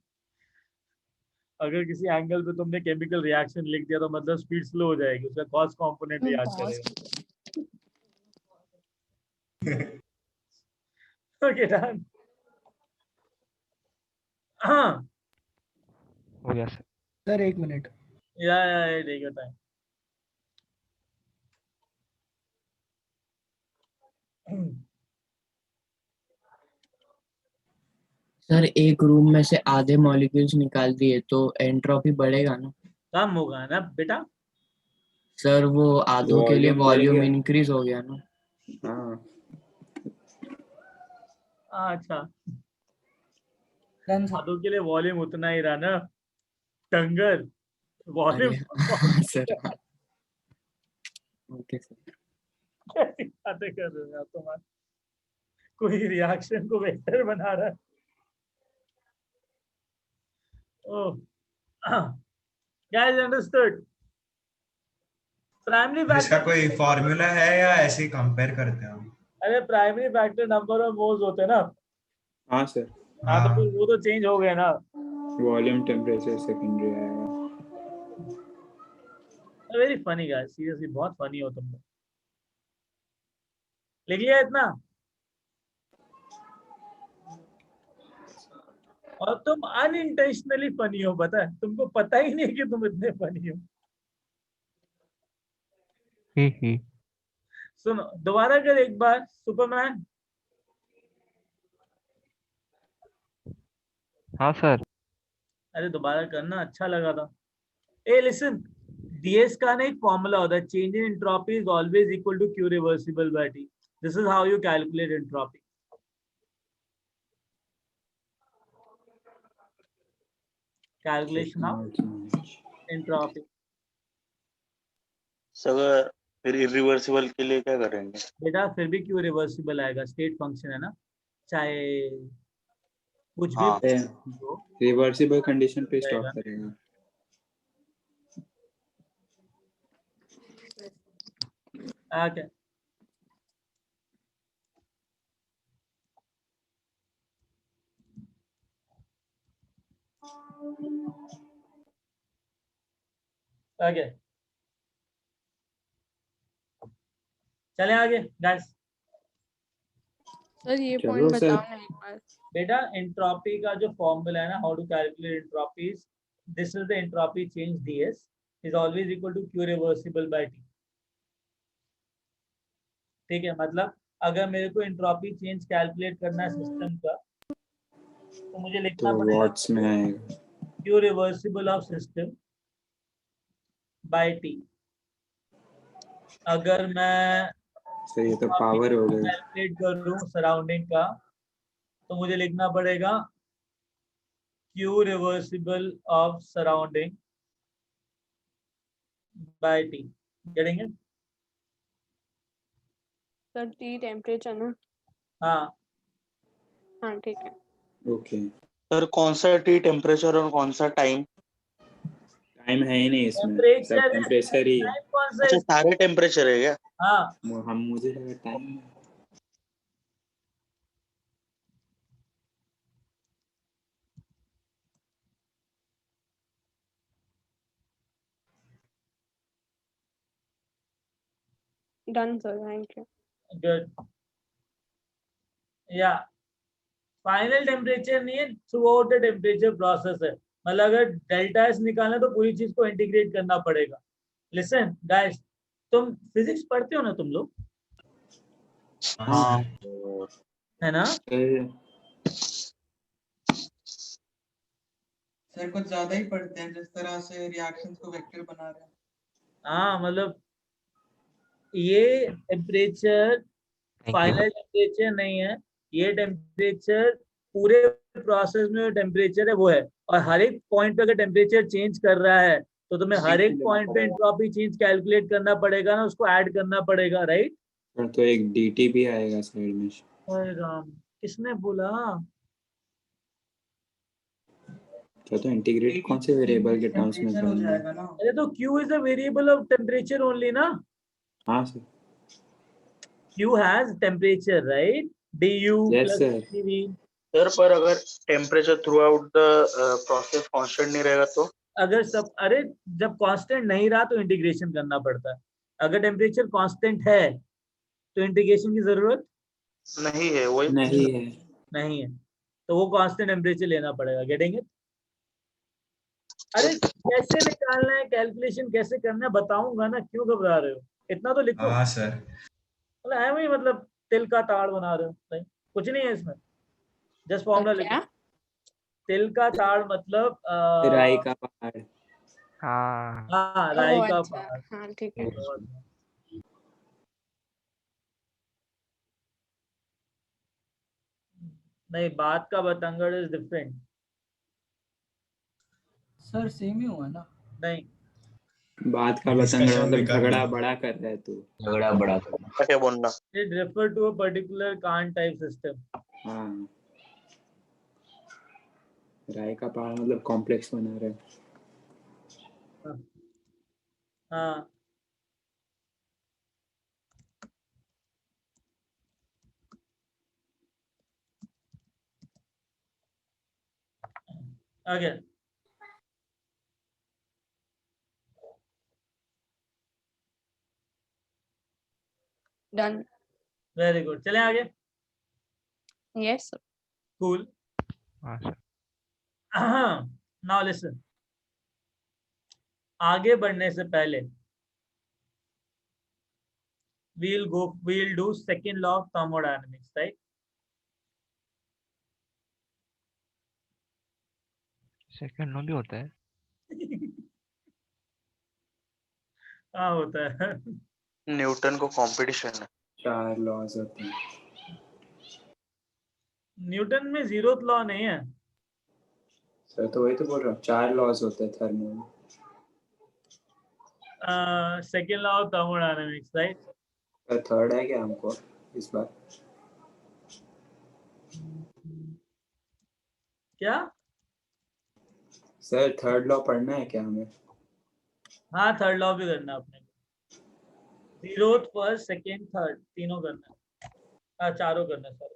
अगर किसी एंगल पे तुमने केमिकल रिएक्शन लिख दिया तो मतलब स्पीड स्लो हो जाएगी, उसका कॉस्ट कंपोनेंट याद करेगा. Okay done. हाँ हो गया सर. सर एक मिनट. या take your time. सर एक रूम में से आधे मॉलिक्यूल्स निकाल दिए तो एंट्रोपी बढ़ेगा ना? कम होगा ना बेटा. सर वो आधों के लिए Volume बढ़ वॉल्यूम गया. इंक्रीज हो गया ना? हाँ. अच्छा, डन सर. आधों के लिए वॉल्यूम उतना ही रहा ना. टंगर वॉल्यूम. Sir okay sir. कैसी बातें कर रहे हो यार तुम. कोई रिएक्शन को बेहतर बना रहा है. ओह, guys understood. प्राइमरी इसका फैक्टर, कोई फॉर्मूला है या ऐसे ही कंपेयर करते हैं हम? अरे primary factor number of moles होते हैं ना. हाँ सर. हाँ तो फिर वो तो चेंज हो गए ना. वॉल्यूम टेम्परेचर सेकेंडरी आएगा. वेरी फनी गाइस, सीरियसली बहुत फनी हो तुम लोग. लिख लिया इतना? और तुम अनइंटेंशनली फनी हो, पता है तुमको, पता ही नहीं कि तुम इतने फनी हो। सुनो दोबारा कर एक बार, सुपरमैन। हाँ सर। अरे दोबारा करना, अच्छा लगा था। ए लिसन, डीएस का ना एक फॉर्मूला होता है, change in entropy is always equal to Q reversible by T. This is how you calculate entropy. Calculation of entropy. अगर फिर इरिवर्सिबल के लिए क्या करेंगे? बेटा फिर भी क्यू रिवर्सिबल आएगा, स्टेट फंक्शन है ना, चाहे कुछ भी हाँ हो, रिवर्सिबल कंडीशन पे स्टॉप जाएगा। करेगा। ओके ओके, चले आगे गाइस। सर ये चलो पॉइंट सर। बताओ ना एक बार। बेटा एंट्रोपी का जो फॉर्मूला है ना, how to calculate entropy, this is the entropy change DS is always equal to Q reversible by T. ठीक है, मतलब अगर मेरे को एंट्रोपी चेंज कैलकुलेट करना है सिस्टम का, तो मुझे लिखना तो पड़ेगा वॉट्स में आएगा। Q reversible of system by T. अगर मैं सर ये तो पावर हो गया। कैलकुलेट कर लूं सराउंडिंग का, तो मुझे लिखना पड़ेगा Q reversible of surrounding by T. Getting it? Sir T temperature ना। हाँ हाँ ठीक है। ओके। सर कौन सा टी टेम्परेचर और कौन सा टाइम? टाइम है ही नहीं इसमें, सब टेम्परेचर है, टेम्परेचर ही है। टाइम कौन सा अच्छा है? सारे टेम्परेचर है क्या? हाँ मुझे लगा time. Done sir, thank you. Good. या फाइनल टेम्परेचर नहीं है, through out the temperature process है। मतलब अगर डेल्टा एस निकालना तो पूरी चीज को इंटीग्रेट करना पड़ेगा। लिसन गाइस, तुम फिजिक्स पढ़ते हो ना तुम लोग, हाँ है ना? सर कुछ ज्यादा ही पढ़ते हैं, जिस तरह से रिएक्शंस को वेक्टर बना रहे हैं। हाँ मतलब ये टेम्परेचर फाइनल टेम्परेचर नहीं है, ये टेम्परेचर पूरे प्रोसेस में जो टेम्परेचर है वो है। और हर एक पॉइंट पे अगर टेम्परेचर चेंज कर रहा है तो तुम्हें हर एक पॉइंट पे एंट्रोपी चेंज कैलकुलेट करना पड़ेगा ना, उसको ऐड करना पड़ेगा, राइट? तो एक डीटी भी आएगा साइड में। अरे राम, किसने बोला? तो इंटीग्रेट कौन से वेरिएबल के टर्म्स में टेम्परेचर हो करना है? जाएगा ना। अरे तो Q is the variable of temperature only ना। हाँ sir. Q has temperature, right? du yes plus sir. Cv। Sir पर अगर temperature through out the process constant नहीं रहेगा तो? अगर सब, अरे जब कांस्टेंट नहीं रहा तो इंटीग्रेशन करना पड़ता है। अगर टेम्परेचर कांस्टेंट है तो इंटीग्रेशन की जरूरत नहीं है वही। नहीं है। नहीं है, तो वो कांस्टेंट टेम्परेचर लेना पड़ेगा। Getting it? अरे कैसे निकालना है, कैलकुलेशन कैसे करना है बताऊंगा ना, क्यों घबरा रहे हो? इतना तो लिखो। हाँ सर। मतलब है वही, मतलब तिल का ताड़ बना रहे हो, नहीं कुछ नहीं है इसमें, जस्ट फॉर्मूला लिखो। क्या? तिल का ताड़ मतलब राई का पहाड़। हाँ हाँ राई ओह का अच्छा, पहाड़। हाँ ठीक है। नहीं, बात का बतंगड़ इज डिफरेंट। सर सेम ही हुआ ना। नहीं, बात का बतंगड़ डिस्कशन मतलब भी कर झगड़ा लो। बड़ा कर रहा है तू। झगड़ा बड़ा करना। क्या बोलना? It refer to a particular can't type system. हाँ। राय का पहाड़ मतलब कॉम्प्लेक्स बना रहा है। हाँ आगे। डन। वेरी गुड, चले आगे। Yes sir. कूल। हाँ सर। नाउ लिसन, आगे बढ़ने से पहले we'll do second law of thermodynamics, right? Second law भी होता है। हाँ होता है। न्यूटन को कंपटीशन है। 4 लॉज होते हैं न्यूटन में 0th लॉ नहीं है सर, तो वही तो बोल रहा हूँ, 4 लॉज होते हैं थर्मो में। Second law of thermodynamics, right? Sir third है क्या हमको इस बार? क्या? सर थर्ड लॉ पढ़ना है क्या हमें? हाँ थर्ड लॉ भी करना है अपने को, 0th फर्स्ट सेकेंड थर्ड तीनों करना है। हाँ चारों करना है, सॉरी।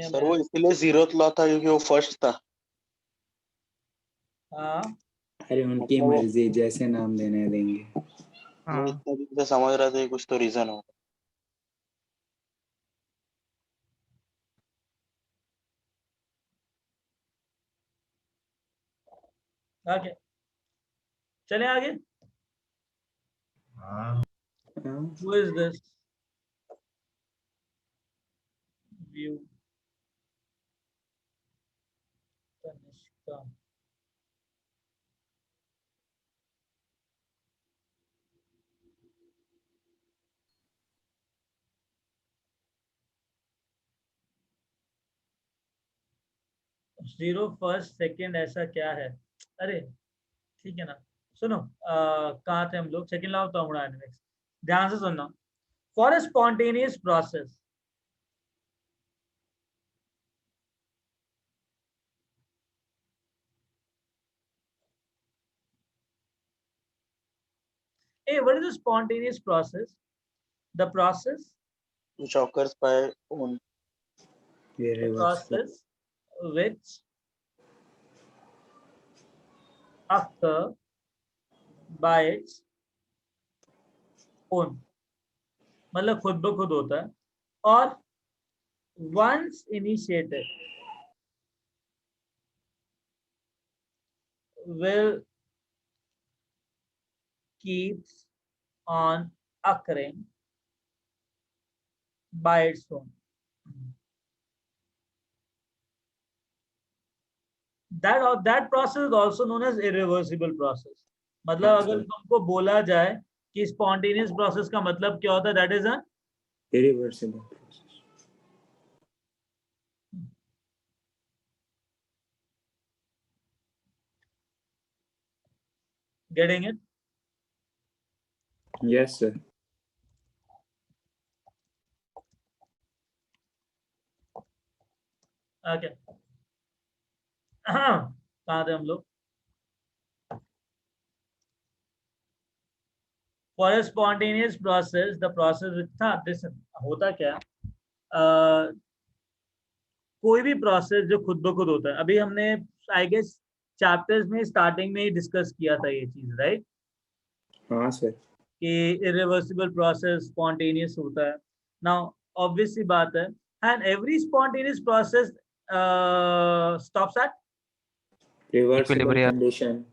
सर वो इसलिए 0th लॉ था क्योंकि वो फर्स्ट था। हाँ अरे उनकी मर्जी, जैसे नाम देने देंगे। मैं इतना दिन से समझ रहा था कि कुछ तो रीजन हो। ओके चले आगे। Who is this? View. Tanishka. Zero first second ऐसा क्या है? अरे ठीक है ना, सुनो कहाँ थे हम लोग? सेकेंड लॉ ऑफ थर्मोडायनेमिक्स, ध्यान से सुनना। For a spontaneous process, hey, what is a spontaneous process? The process which occurs by own. the process which occur by its own, मतलब खुद ब खुद होता है, और once initiated will keeps on occurring by its own. That process is also known as irreversible process. मतलब अगर तुमको बोला जाए कि spontaneous process का मतलब क्या होता है, that is an irreversible process. Getting it? Yes sir. Okay. कहाँ थे हम लोग? For a spontaneous process, the process which था, listen, होता क्या? कोई भी प्रोसेस जो खुद ब खुद होता है, अभी हमने आई गेस चैप्टर्स में स्टार्टिंग में ही डिस्कस किया था ये चीज, राइट? हाँ सर। कि इरिवर्सिबल प्रोसेस स्पॉन्टेनियस होता है। नाउ ऑब्वियस सी बात है, and every spontaneous process stops at reversible condition.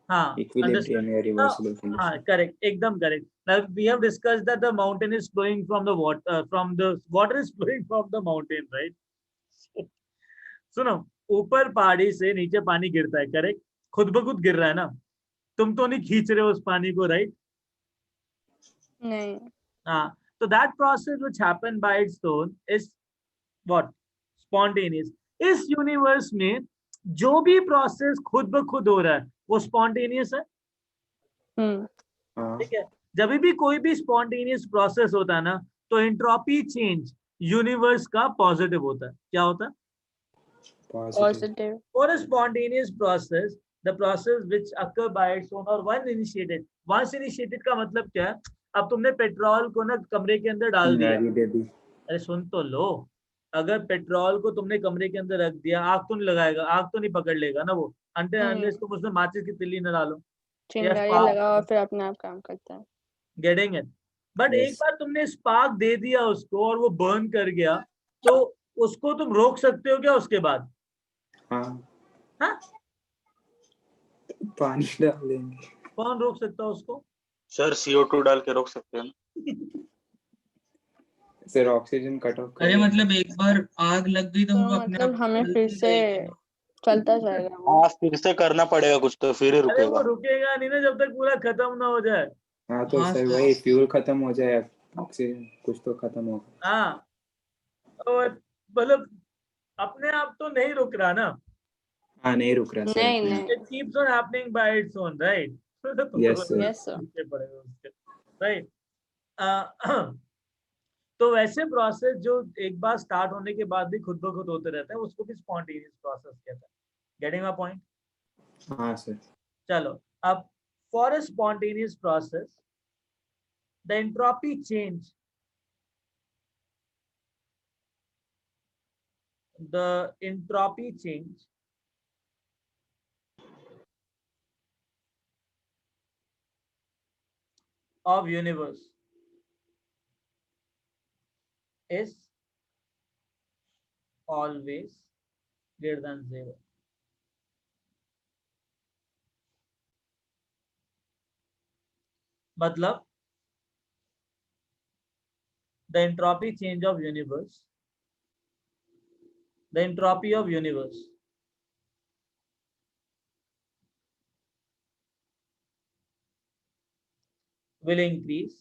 हाँ इक्विलिब्रियम या रिवर्सिबल कंडीशन। हाँ करेक्ट, एकदम correct. Now we have discussed that the mountain is flowing from the water is flowing from the mountain, right? सुनो, ऊपर पहाड़ी से नीचे पानी गिरता है, करेक्ट? खुद ब खुद गिर रहा है ना, तुम तो नहीं खींच रहे हो उस पानी को, राइट? नहीं। हाँ, तो that process which happen by its own is what? Spontaneous. इस यूनिवर्स में जो भी प्रोसेस खुद ब खुद हो रहा है वो स्पॉन्टेनियस है। ठीक है, जब भी कोई भी स्पॉन्टेनियस प्रोसेस होता है ना, तो एंट्रोपी चेंज यूनिवर्स का पॉजिटिव होता है। क्या होता है? Positive. For a spontaneous process, the process which occur by its own or once initiated का मतलब क्या है? अब तुमने पेट्रोल को ना कमरे के अंदर डाल दिया, अरे सुन तो लो, अगर पेट्रोल को तुमने कमरे के अंदर रख दिया, आग तो नहीं लगाएगा, आग तो नहीं पकड़ लेगा ना वो, अनलेस तुम उसमें माचिस की तिल्ली न डालो। चिंगारी लगाओ और फिर अपने आप काम करता है। Getting it? बट एक Yes. बार तुमने स्पार्क दे दिया उसको और वो बर्न कर गया, तो उसको तुम रोक सकते हो क्या उसके बाद? हाँ, हाँ, पानी डाल देंगे। कौन रोक सकता है उसको? सर CO2 डाल के रोक सकते हैं ना। सर ऑक्सीजन कट ऑफ अरे मतलब एक बार आग लग गई तो तो वो अपने मतलब आप हमें फिर जलती से रहेगी। चलता जाएगा वो। हाँ, फिर से करना पड़ेगा कुछ तो फिर ही अरे वो रुकेगा। रुकेगा नहीं ना जब तक पूरा खत्म ना हो जाए। हाँ तो हाँ सर सर। वही फ्यूल खत्म हो जाए, ऑक्सीजन कुछ तो खत्म होगा। हाँ, और मतलब अपने आप तो नहीं रुक रहा ना, हाँ नहीं रुक रहा सर नहीं अपने आप। नहीं। it keeps on happening by its own, right? तुमको Yes, sir. Yes sir. रुकने पड़ेगा उसके, राइट? तो वैसे प्रोसेस जो एक बार स्टार्ट होने के बाद भी खुद ब खुद होते रहते हैं, उसको भी स्पॉन्टेनियस प्रोसेस कहते हैं। Getting my point? हाँ सर। चलो, अब for a spontaneous process the entropy change, the entropy change of universe is always greater than 0. मतलब the entropy change of universe, the entropy of universe will increase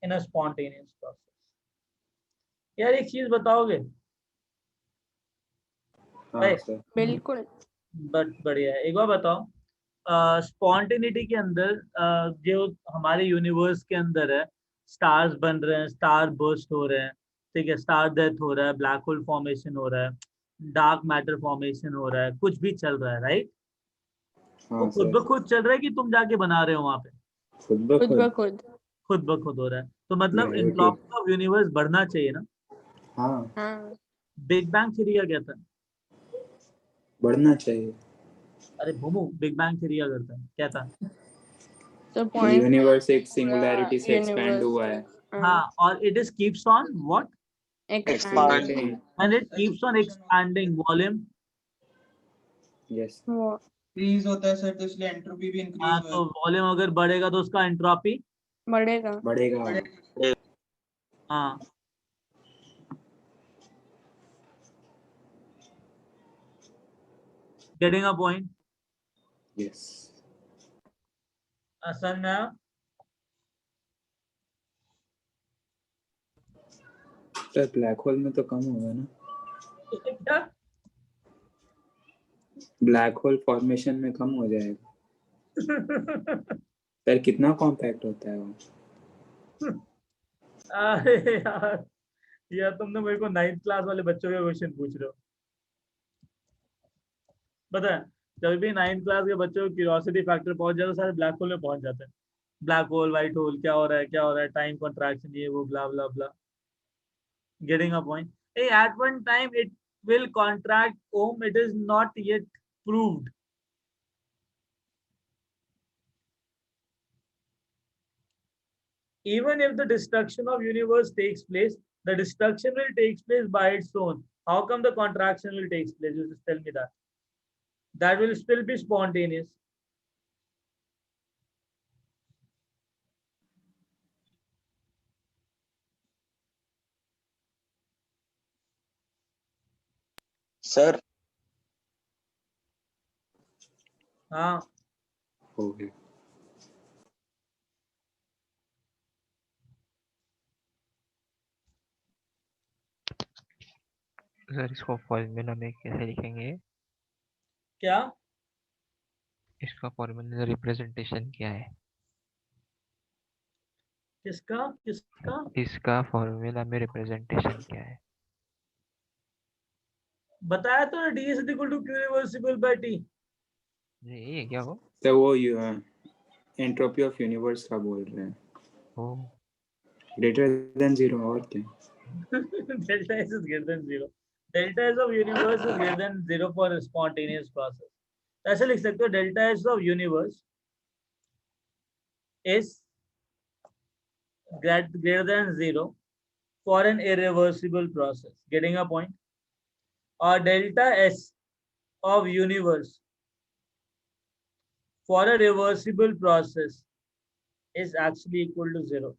in a spontaneous process. यार एक चीज बताओगे? हाँ sir. बिल्कुल। But बढ़िया है, एक बार बताओ, स्पॉन्टेनिटी के अंदर जो हमारे यूनिवर्स के अंदर है, स्टार्स बन रहे हैं, स्टार बर्स्ट हो रहे हैं, ठीक है, स्टार डेथ हो रहा है, ब्लैक होल फॉर्मेशन हो रहा है, डार्क मैटर फॉर्मेशन हो रहा है, कुछ भी चल रहा है, राइट? वो हाँ खुद सर। ब खुद चल रहा है कि तुम जाके बना रहे हो वहां पे? खुद ब खुद खुद। ब खुद। खुद ब खुद हो रहा है, तो मतलब Gravity. एंट्रोपी ऑफ यूनिवर्स बढ़ना चाहिए ना? हाँ हाँ। बिग बैंग थ्योरी क्या कहता है? बढ़ना चाहिए। अरे भूमू, बिग बैंग थ्योरी क्या करता है, कहता है? तो पॉइंट यूनिवर्स एक सिंगुलैरिटी से एक्सपैंड हुआ है। हाँ, और it is keeps on what? Expanding. And it keeps on expanding volume. Yes. Increase होता है सर, तो इसलिए एंट्रोपी भी इंक्रीज हाँ, तो वॉल्यूम अगर बढ़ेगा तो उसका एंट्रोपी बढ़ेगा। बढ़ेगा। हाँ, getting a point? यस। समझ में आया? सर ब्लैक होल में तो कम होगा ना? क्या? ब्लैक होल फॉर्मेशन में कम हो जाएगा। सर कितना कॉम्पैक्ट होता है वो? अरे यार तुमने मेरे को 9th क्लास वाले बच्चों के क्वेश्चन पूछ रहे हो। पता है, जब भी 9th क्लास के बच्चों को क्यूरियोसिटी फैक्टर पहुंच जाता है, सारे ब्लैक होल में पहुंच जाते हैं। ब्लैक होल, व्हाइट होल, क्या हो रहा है, क्या हो रहा है, टाइम कॉन्ट्रैक्शन, ये वो ब्ला ब्ला ब्ला। Getting a point? Hey, at one time it will contract. It is not yet proved. Even if the destruction of universe takes place, the destruction will take place by its own. How come the contraction will take place? You just tell me that. That will still be spontaneous. Sir हाँ, हो गया। Sir इसको formula में कैसे लिखेंगे? क्या? इसका formula representation क्या है? किसका किसका? इसका फॉर्मूला में रिप्रेजेंटेशन क्या है? बताया तो ds is equal to q reversible by t. ये क्या हो? तो वो एंट्रोपी ऑफ यूनिवर्स का बोल रहे हैं। ओ ग्रेटर देन 0 और क्या? Delta S is greater than 0. Delta S of universe is greater than 0 for a spontaneous process. तो ऐसे लिख सकते हो delta S of universe is greater than 0 for an irreversible process. Getting a point? Or delta S of universe for a reversible process is actually equal to 0.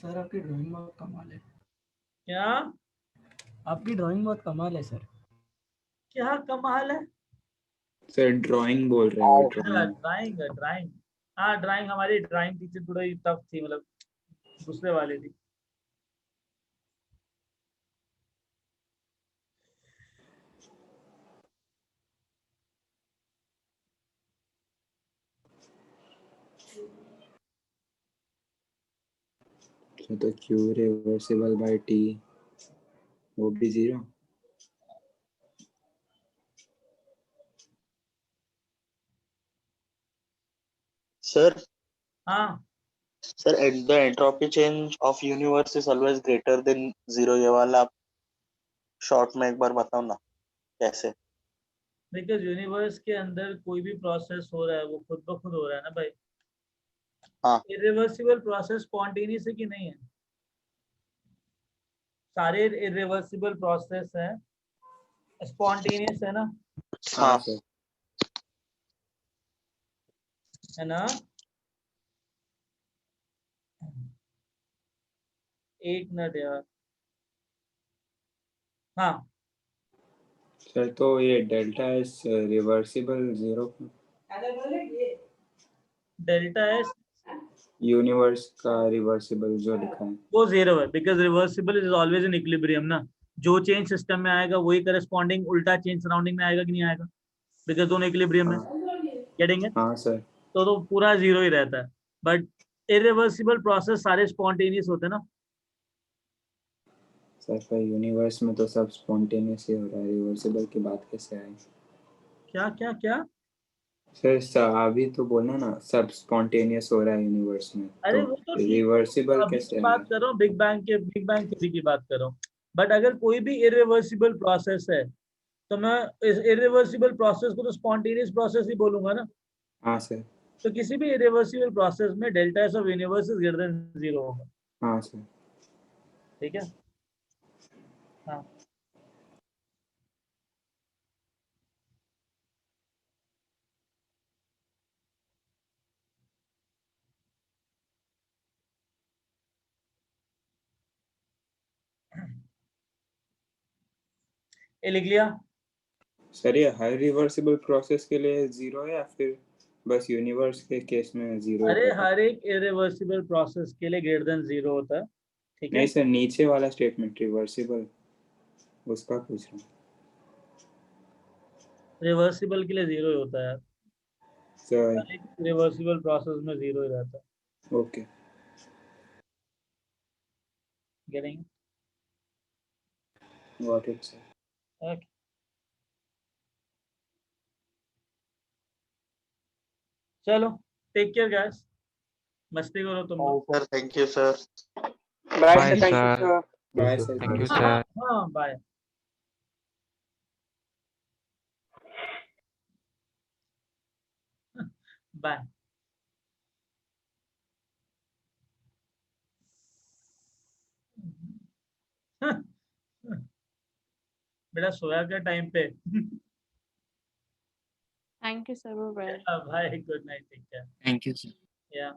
Sir आपकी drawing बहुत कमाल है। क्या आपकी ड्राइंग बहुत कमाल है सर। क्या कमाल है? सर ड्राइंग बोल रहे हैं, ड्राइंग। ड्राइंग ड्राइंग हाँ ड्राइंग, हमारी ड्राइंग टीचर थोड़ी टफ थी, मतलब दूसरे वाली थी। तो क्यू रिवर्सिबल बाय टी वो भी 0। Sir, हाँ sir, the entropy change of universe is always greater than 0. ये वाला आप शॉर्ट में एक बार बताओ ना कैसे? बिकॉज यूनिवर्स के अंदर कोई भी प्रोसेस हो रहा है वो खुद ब खुद हो रहा है ना भाई। हाँ। इरिवर्सिबल प्रोसेस स्पॉन्टेनियस है कि नहीं है? सारे इरिवर्सिबल प्रोसेस हैं, स्पॉन्टेनियस है ना? हाँ है ना? एक मिनट यार। हाँ सर तो ये delta S reversible 0 delta S universe का रिवर्सिबल जो लिखा है वो 0 है, because reversible is always in equilibrium ना। जो चेंज सिस्टम में आएगा वही करस्पॉन्डिंग उल्टा चेंज सराउंडिंग में आएगा कि नहीं आएगा, बिकॉज दोनों इक्विलिब्रियम में। Getting it? हाँ सर। तो पूरा 0 ही रहता है, बट इरिवर्सिबल प्रोसेस सारे स्पॉन्टेनियस होते हैं ना। सर पर यूनिवर्स में तो सब स्पॉन्टेनियस ही हो रहा है, रिवर्सिबल की बात कैसे आई? क्या क्या क्या? सर अभी तो बोलना ना सब स्पॉन्टेनियस हो रहा है यूनिवर्स में, अरे तो वो तो ठीक है, रिवर्सिबल अभी कैसे की आया? बात कर रहा हूँ बिग बैंग थ्योरी की बात कर रहा हूँ। बट अगर कोई भी इरिवर्सिबल प्रोसेस है तो मैं इस इरिवर्सिबल प्रोसेस को तो स्पॉन्टेनियस प्रोसेस ही बोलूंगा ना। हाँ सर। तो किसी भी इरिवर्सिबल प्रोसेस में delta S of universe is greater than 0 होगा। हाँ सर। ठीक है। हाँ ये लिख लिया। सर ये हर रिवर्सिबल प्रोसेस के लिए 0 है या फिर बस यूनिवर्स के केस में 0 अरे होगा? हर एक इरिवर्सिबल प्रोसेस के लिए ग्रेटर देन 0 होता है। ठीक है। नहीं सर, नीचे वाला स्टेटमेंट रिवर्सिबल उसका पूछ रहा हूँ। रिवर्सिबल के लिए 0 ही होता है सर हर एक रिवर्सिबल प्रोसेस में 0 ही रहता है। Okay. Getting? Got it sir. Okay चलो, टेक केयर गाइस, मस्ती करो तुम लोग। Sir thank you sir. Bye sir. Bye sir. Thank you हाँ सर। हाँ बाय। बाय। बेटा सोया क्या टाइम पे? Thank you, sir. Bye. भाई good night, take care. Thank you sir. या